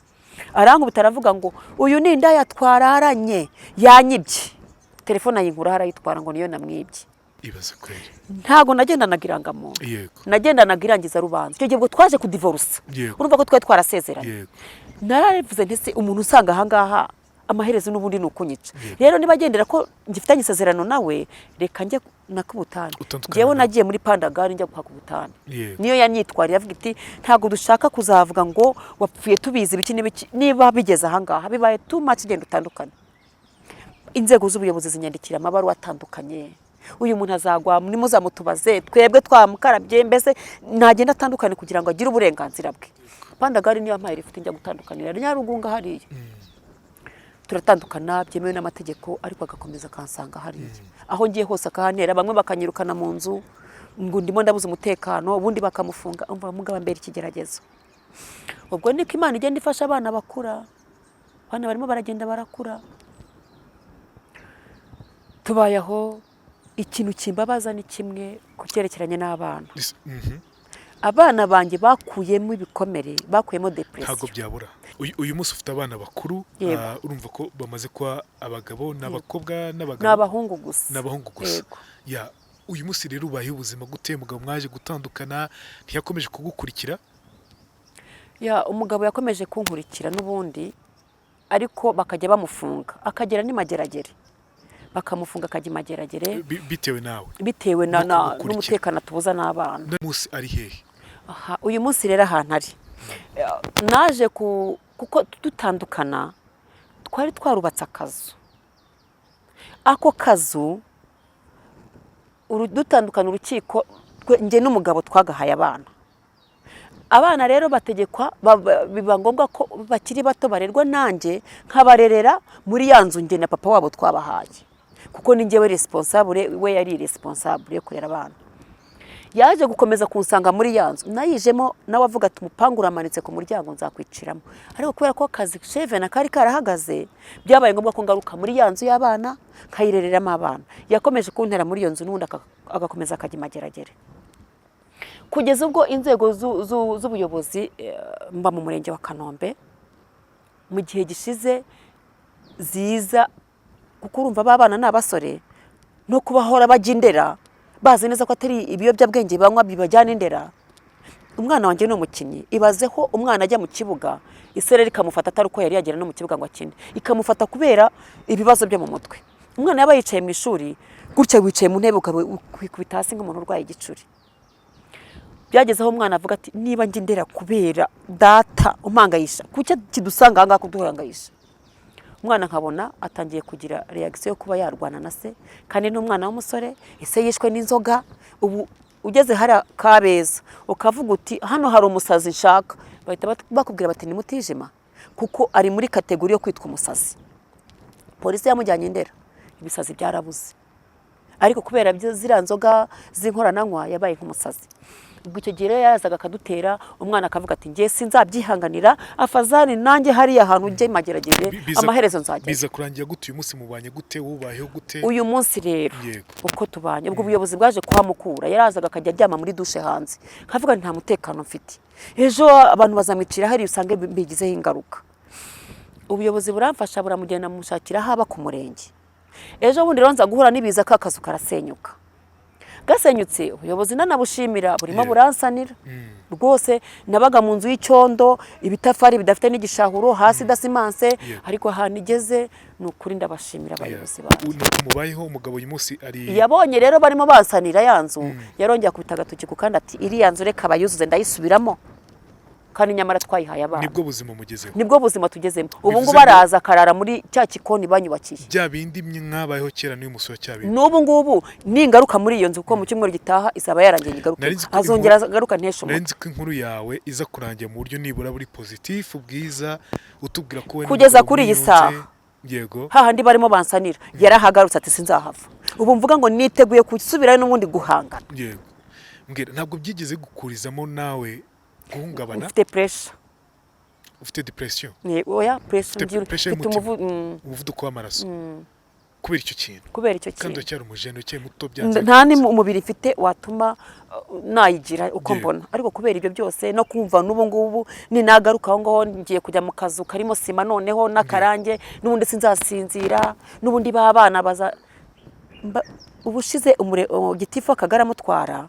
arangubita aravuga ngo uyu ni inda yatwararanye yanyibye telefone ayinkura harayitwara ngo niyo namwibye ibaze kweli ntago nagendanaga irangamuntu yego nagendanaga irangiza rubanza icyo gihe ubwo twaje kudivorce urumva ko twari twarasezeranye yego naravuze ndetse umuntu usanga ahangaha amaherezo n'ubundi nukunyica rero nibagendera ko ngifitanye isezerano nawe reka njye nakubutane jewe nagiye muri Pandagari njya kwa kubutane niyo yanyitwari yavuga iti ntago dushaka kuzavuga ngo wapfuye tubizi biki n'ibiki niba bigeze ahangaha bibaye too much genda utandukana inzego z'ubuyobozi zinyandikira amabaruwa atandukanye uyu muntu azagwa nimuzamutubaze twebwe twamukarabye mbese nagenda atandukane kugira ngo agire uburenganzira bwe Pandagari niyo yampaye rifite njya gutandukanira Nyarugunga hariya turatandukana byemewe n'amategeko ariko agakomeza kansanga hariya aho ngiye hose akahantera bamwe bakanyirukana mu nzu ngo ndimo ndabuze umutekano ubundi bakamufunga umva mugaba mbere ikigeragezo ubwo niko Imana igenda ifasha abana bakura abana barimo baragenda barakura tubayeho ikintu kimbabaza ni kimwe kucyerekeranye n'abana abana banjye bakuyemo ibikomere bakuyemo depression ntago byabura uyu munsi ufite abana bakuru urumva ko bamaze kwa abagabo n'abakobwa n'abahungu gusa ya uyu munsi rero ubaye ubuzima gute mugabo mwaje gutandukana ntiyakomeje kugukurikira ya umugabo yakomeje kunkurikira n'ubundi ariko bakajya bamufunga akagera ni mageragere bakamufunga akajya mageragere bitewe n'umutekano tubuza n'abana munsi ari hehe uyu munsi rero ahantu ari naje kuko dutandukana twari twarubatse akazu ako kazu dutandukana urukiko nge n'umugabo twagahaye abana rero bategekwa biba ngombwa ko bakiri bato barerwa nanjye nkabarerera muri ya nzu nge na papa wabo twabahaye kuko ni njyewe responsable we yari responsable yo kurera abana yaje gukomeza kunsanga muri yanzu nayijemo nawe avuga ati umupangu uramanitse ku muryango nzakwiciramo ariko kubera ko akazi cheve na kari karahagaze byabaye ngombwa ko ngaruka muri yanzu y'abana nkayirereramo abana yakomeje kuntera muri iyo nzu n'undi agakomeza akajya mageragere kugeza ubwo inzego z'ubuyobozi mba mu murenge wa Kanombe mu gihe gishize ziza kuko urumva babana n'abasore no kubahora bajindera bazi neza ko atari ibiyobyabwenge banywa bibajyana indera umwana wanjye ni umukinnyi ibazeho umwana ajya mu kibuga isereri ikamufata atari uko yari yagera no mu kibuga ngo akine ikamufata kubera ibibazo byo mu mutwe umwana yaba yicaye mu ishuri gutya wicaye mu ntebe ukikubita hasi nk'umuntu urwaye igicuri byagezeho umwana avuga ati niba njye ndera kubera data umpangayisha kuki kidusanga ahangaha kuduhangayisha umwana nkabona atangiye kugira reaction yo kuba yarwana na se kandi n'umwana w'umusore ese yishwe n'inzoga ubu ugeze hari Kabeza ukavuga uti hano hari umusazi nshaka bahita bakubwira bati ni mutijima kuko ari muri kategori yo kwitwa umusazi polisi yamujyanye indera ibisazi byarabuze ariko kubera ziriya nzoga z'inkorananywa yabaye nk'umusazi ubwo icyo gihe yazaga akadutera umwana akavuga ati ngiye sinzabyihanganira afazani nanjye hariya ahantu ujye mageragere amaherezo nzajya biza kurangira gute uyu munsi mubanye gute wubayeho gute uyu munsi rero uko tubanye ubwo ubuyobozi bwaje kuhamukura yarazaga akajya aryama muri dushe hanze kavuga nta mutekano mfite ejo abantu bazamwicira hari usange bigizeho ingaruka ubuyobozi buramfasha buramugenda mushakira haba ku murenge ejo bundi ronza guhura nibiza kakazu karasenyuka gasenyutse ubuyobozi nanabushimira burimo buransanira rwose nabaga mu nzu y'icyondo ibitafari bidafite n'igishahuro hasi dasimanse ariko ahantu igeze nukuri ndabashimira abayobozi bacu mubayeho umugabo uyu munsi ari yabonye rero barimo bansanira yanzu yarongera kubita agatoki ku kandi ati iriya nzu reka bayuzuze ndayisubiramo kandi nyamara twayihaye abana nibwo buzima mugezeho nibwo buzima tugezemo ubu ngubu baraza karara muri cya kikoni banyubakiye bya bindi mwabayeho kera n'uyu musore cyabindi n'ubu ngubu ningaruka muri iyo nzu kuko mu cyumweru gitaha izaba yarangiye ingaruka azongera agaruka ntesho narinzi ko inkuru yawe iza kurangira mu buryo nibura buri positif bwiza utubwira ko kugeza kuri iyi saha yego hahandi barimo bansanira yarahagarutse ati sinzahava ubu mvuga ngo niteguye kusubirayo n'ubundi guhangana yego mbwira ntabwo byigeze gukurizamo nawe guhungabana ufite depression oya pressure umuvuduko w'amaraso kubera icyo kintu kandi cyari umujene cye muto byanze nta ni umubiri mfite watuma nayigira uko mbona ariko kubera ibyo byose no kumva n'ubu ngubu ni nagaruka aho ngaho ngiye kujya mu kazu karimo sima noneho n'akarange n'ubundi sinzasinzira n'ubundi babana baza ubushize gitifu akagara mutwara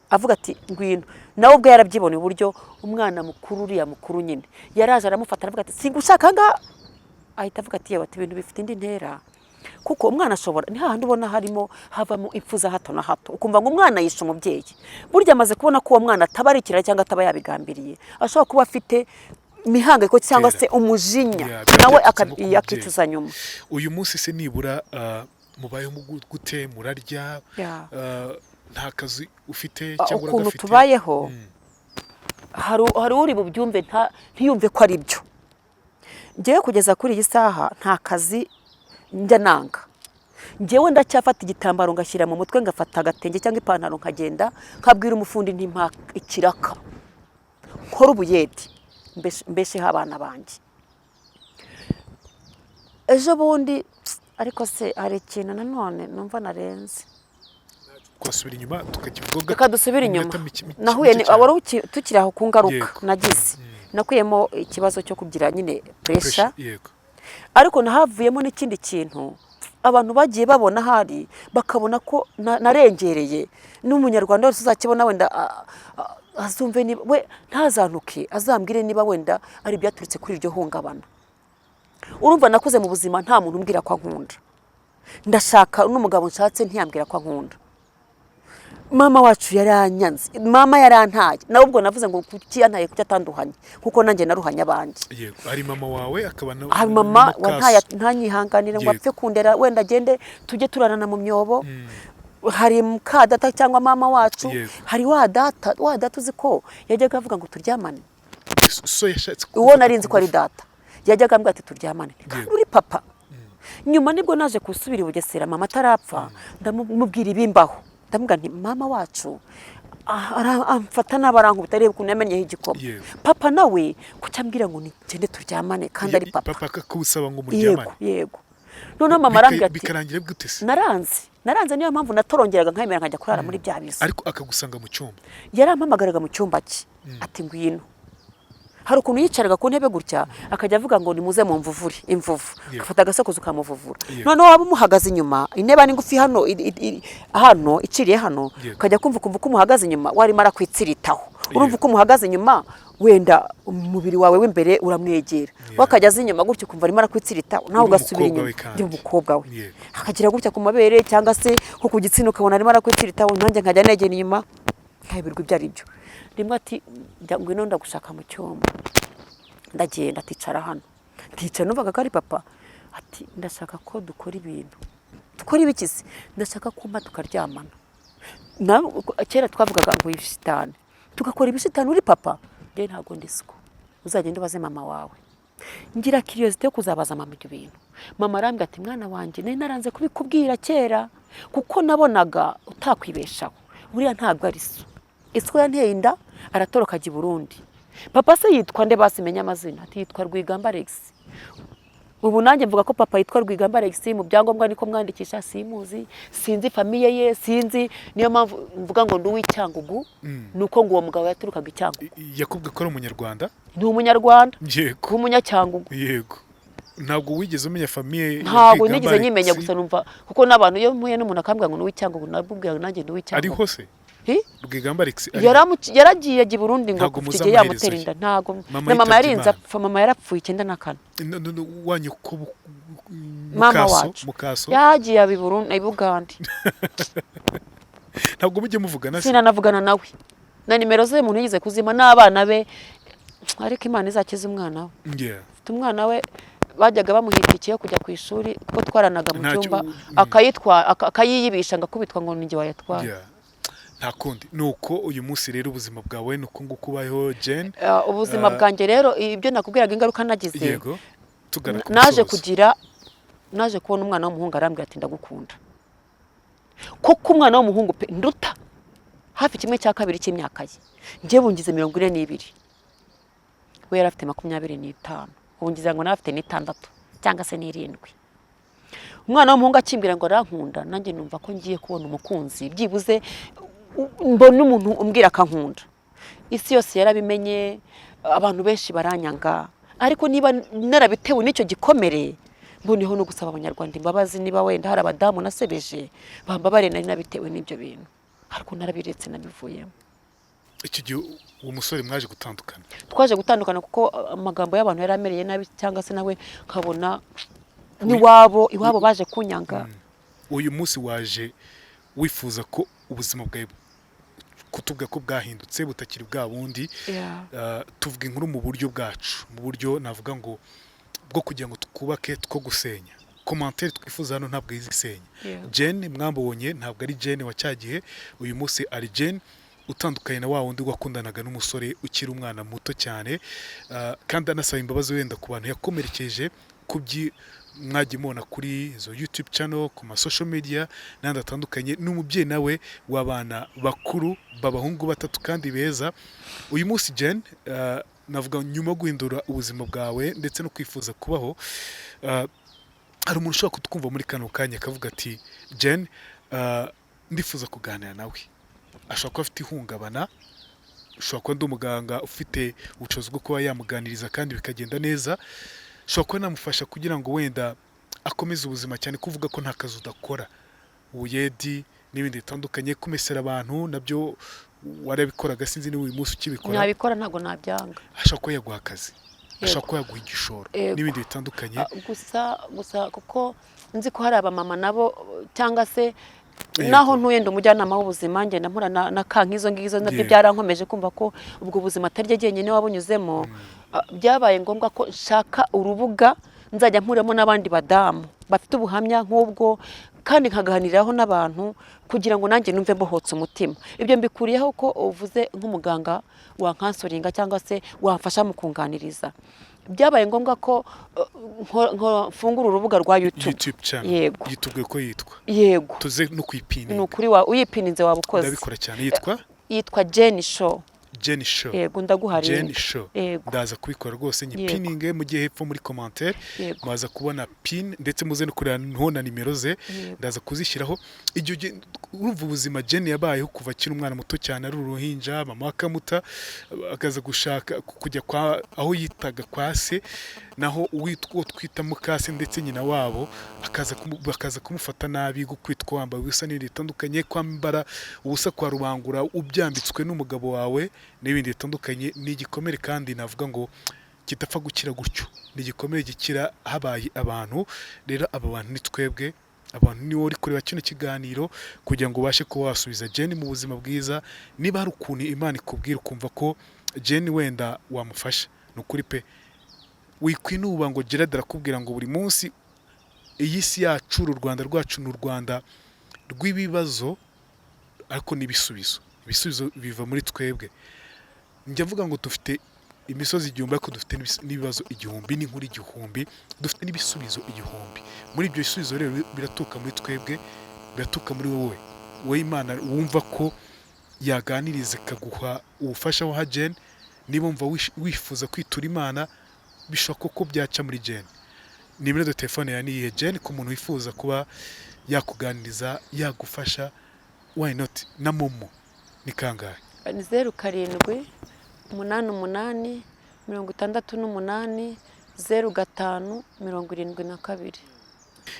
avuga ati ngwino nawe ubwo yarabyibonye uburyo umwana mukuru uriya mukuru nyine yaraje aramufata aravuga ati singushaka nga ahita avuga ati yewe ati ibintu bifite indi ntera kuko umwana ashobora ni hahandi ubona harimo havamo impfu za hato na hato ukumva ngo umwana yishe umubyeyi burya amaze kubona ko uwo mwana atabarikira cyangwa ataba yabigambiriye ashobora kuba afite imihangayiko cyangwa se umujinya nawe akicuza nyuma. Uyu munsi se nibura mubayeho gute murarya nta kazi ufite cyangwa uragafite ukuntu tubayeho hari uri bubyumve ntiyumve ko ari byo ngewe kugeza kuri iyi saha nta kazi njya nanga ngewe ndacyafata igitambaro ngashyira mu mutwe ngafata agatenge cyangwa ipantaro nkagenda nkabwira umufundi ntimpa ikiraka nkora ubuyedi mbesheho abana banjye ejo bundi ariko se hari ikintu nanone numva narenze twasubira inyuma tukakivuga reka dusubire inyuma nahuye tukiri aho ku ngaruka nagize nakuyemo ikibazo cyo kugira nyine pressure ariko nahavuyemo n'ikindi kintu abantu bagiye babona hari bakabona ko narengereye n'umunyarwanda wese uzakibona wenda azumve niba we ntazanuke azambwire niba wenda ari byaturutse kuri iryo hungabana. Urumva nakuze mu buzima nta muntu umbwira ko ankunda ndashaka n'umugabo nshatse ntiyambwira ko ankunda mama wacu yaranyanze mama yarantaye nawe ubwo navuze ngo kuki yantaye kuki atanduhanye kuko nanjye naruhanya abandi yego ari mama wawe akaba na mama ntanyihanganire ngo apfe kundera wenda agende tujye turarana mu myobo hari mukadata cyangwa mama wacu hari wa data uzi ko yajyaga avuga ngo turyamane so yashatse uwo narinzi ko ari data yajyaga ambwira ati turyamane uri papa nyuma nibwo naje kusubira i Bugesera mama atarapfa ndamubwira ibimbaho ndamubwira nti mama wacu amfata n'abarankubita areba ukuntu yamenyeho igikoma papa nawe kucyambwira ngo nigende turyamane kandi ari papa akakusaba ngo muryamane yego none mama arambwira ati bikarangira gute se naranze niyo mpamvu natorongeraga nkayemera nkajya kurara muri bya biso ariko akagusanga mu cyumba yarampamagaraga mu cyumba cye ati ngwino hari ukuntu yicaraga ku ntebe gutya akajya avuga ngo nimuze mu imvuvu afata agasakuzo kamuvuvura none waba umuhagaze inyuma intebe ni ngufi hano iciriye hano ukajya kumva ko umuhagaze inyuma wari mara kwitsiritaho urumva ko umuhagaze inyuma wenda umubiri wawe w'imbere uramwegera wakajya inyuma gutyo kumva ari mara kwitsiritaho nawe ugasubira inyuma ndi umukobwa we akagira gutya ku mabere cyangwa se nko ku gitsina ukabona ari mara kwitsiritaho nanjye nkajya negera inyuma nkayibirwa ibyo ari byo rimwe ati ngwino ndagushaka mu cyumba ndagenda aticara hano ndicara numvaga ko ari papa ati ndashaka ko dukora ibintu dukora ibikisi ndashaka kumpa tukaryamana kera twavugaga ngo ibishitani tugakora ibishitani uri papa rero ntabwo ndisiko uzagenda ubaze mama wawe ngira curiosity yo kuzabaza mama ibyo bintu mama arambwira ati mwana wanjye nari naranze kubikubwira kera kuko nabonaga utakwibeshaho buriya ntabwo ari so isuku yanteye inda aratoroka ajya i Burundi papa se yitwa nde basimenya amazina ati yitwa Rwigamba Alex ubu nanjye mvuga ko papa yitwa Rwigamba Alex mu byangombwa niko mwandikisha simuzi sinzi famiye ye sinzi niyo mpamvu mvuga ngo nduwi Cyangugu nuko ngo uwo mugabo yaturukaga i Cyangugu yakubwe ko ari umunyarwanda ni umunyarwanda yego umunyacyangugu yego ntabwo wigeze umenya famiye ntabwo nigeze nyimenya gusa numva kuko nabantu iyo mpuye n'umuntu akambwira ngo nduwi Cyangugu nabubwira nanjye nduwi Cyangugu ari hose Rwigamba Alex yaragiye ajya i Burundi ngo kufite yamutera inda ntago na mama yarinze apfa mama yarapfuye 94 wanyu ko mama wacu yagiye abi Burundi Bugande ntabwo mujye muvugana sinanavugana nawe na nimero ze umuntu yize kuzima n'abana be ariko Imana izakiza umwana we umwana we bajyaga bamuhitikiye kujya ku ishuri kuko twaranaga mu cyumba akayiyibisha ngakubitwa ngo ninjye wayatwara nta kundi nuko uyu munsi rero ubuzima bwawe nuko ngukubayeho Jane ubuzima bwanjye rero ibyo nakubwiraga ingaruka nagize yego tugana naje kubona umwana w'umuhungu arambwira ati ndagukunda koko umwana w'umuhungu pe nduta hafi 1/2 cy'imyaka ye ngiye bungize 42 we yari afite 25 ubungize ngo nafite 6 cyangwa se 7 umwana w'umuhungu akimbwira ngo arankunda nanjye numva ko ngiye kubona umukunzi byibuze mbona umuntu umbwira akankunda isi yose yarabimenye abantu benshi baranyanga ariko niba narabitewe n'icyo gikomere mboneho no gusaba abanyarwanda imbabazi niba wenda hari abadamu nasebeje bambabare nari nabitewe n'ibyo bintu ariko narabiretse nabivuyemo. Iki gihe uwo musore mwaje gutandukana? Twaje gutandukana kuko amagambo y'abantu yari amereye nabi cyangwa se nawe nkabona iwabo baje kunyanga. Uyu munsi waje wifuza ko ubuzima bwawe kutubwa ko bwahindutse butakiri bwa bundi. Tuvuga inkuru mu buryo bwacu, mu buryo navuga ngo bwo kugira ngo tukubake two gusenya. Commentaire twifuza hano ntabwo izisenya. Jane mwambonye ntabwo ari Jane wa cyagihe, uyu munsi ari Jane utandukanye na wa wundi wakundanaga n'umusore ukiri umwana muto cyane, kandi anasaba imbabazi wenda ku bantu yakomerekeje kubyi mwagiye mubona kuri izo YouTube channel, ku ma social media n'andi atandukanye. N'umubyeyi nawe w'abana bakuru b'abahungu batatu kandi beza. Uyu munsi Jane, navuga nyuma guhindura ubuzima bwawe ndetse no kwifuza kubaho, hari umuntu ushobora kutwumva muri kano kanya akavuga ati Jane, ndifuza kuganira nawe. Ashobora kuba afite ihungabana, ashobora kuba ndi umuganga ufite ubushobozi bwo kuba yamuganiriza kandi bikagenda neza, ashobora kuba namufasha kugira ngo wenda akomeze ubuzima cyane, kuvuga ko nta kazi udakora, ubuyedi n'ibindi bitandukanye, kumesera abantu nabyo warabikoraga, sinzi niba uyu munsi ukibikora. Nabikora ntago nabyanga. Ashobora kuba yaguha akazi, ashobora kuba yaguha igishoro n'ibindi bitandukanye. Gusa kuko nzi ko hari abamama nabo cyangwa se naho ntuye ndi umujyanama w'ubuzima ngenda mpura na kankizo ngizo nabyo byarankomeje kumva ko ubwo buzima atari jyenyine wabunyuzemo. Byabaye ngombwa ko nshaka urubuga nzajya mpuramo n'abandi badamu bafite ubuhamya nk'ubwo kandi nkaganiraho n'abantu kugira ngo nanjye numve mbohotse umutima. Ibyo mbikuriyeho ko uvuze nk'umuganga wankansoringa cyangwa se wamfasha mu kunganiriza. Byabaye ngombwa ko mfungura urubuga rwa YouTube channel. Yego. YouTube ko yitwa? Yego. Tuze no kwipina. Ni ukuri uyipininze wabukoze. Ndabikora cyane. Yitwa Jane Show. Jane Show. Yego ndaguhariye. Jane Show. Ndaza kubikora rwose nyipininge mu gihe hepfo muri commentaire maza kubona pin ndetse muze no kureba na nimero ze ndaza kuzishyiraho. Ijyo urumva ubuzima Jane yabayeho kuva kiri umwana muto cyane ari uruhinja, mama akamuta akaza gushaka kujya kwa aho yitaga kwa se, naho uwo twita mukase ndetse nyina wabo akaza kumufata nabi, gukwitwa wambaye ubusa n'ibindi bitandukanye, kwambara ubusa kwa rubangura ubyambitswe n'umugabo wawe n'ibindi bitandukanye. Ni igikomere kandi navuga ngo kitapfa gukira gutyo, ni igikomere gikira habaye abantu. Rero aba bantu ni twebwe, abantu niwo uri kureba kino kiganiro kugira ngo ubashe kuba wasubiza Jane mu buzima bwiza. Niba hari ukuntu Imana ikubwira ukumva ko Jane wenda wamufasha, nukuri pe wikwinuba ngo Gerard arakubwira ngo buri munsi iyi si yacu u Rwanda rwacu n'u Rwanda rw'ibibazo ariko n'ibisubizo. Ibisubizo biva muri twebwe. Njya mvuga ngo dufite imisozi igihumbi ariko dufite n'ibibazo igihumbi, n'inkuru igihumbi, dufite n'ibisubizo igihumbi. Muri ibyo bisubizo rero biratuka muri twebwe, biratuka muri wowe Imana wumva ko yaganiriza kaguha ubufasha wa Jane. Niba wumva wifuza kwitura Imana bishoboka ko byaca muri Jane. Nimero de telefone ya niye Jane ku muntu wifuza kuba yakuganiriza yagufasha, why not? Na momo ni kangahe? Ni 07 88 68 05 72.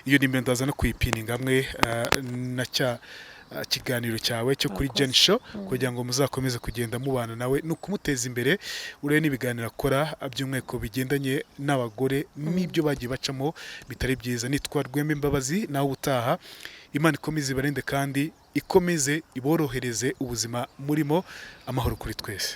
Iyo nimero ndaza no kuyipininga hamwe na cya kiganiro cyawe cyo kuri Jane Show kugira ngo muzakomeze kugenda mubana nawe no kumuteza imbere. Urebe n'ibiganiro akora by'umweko bigendanye n'abagore n'ibyo bagiye bacamo bitari byiza. Nitwa RWEME Mbabazi, nawe utaha. Imana ikomeze ibarinde kandi ikomeze iborohereze ubuzima murimo. Amahoro kuri twese.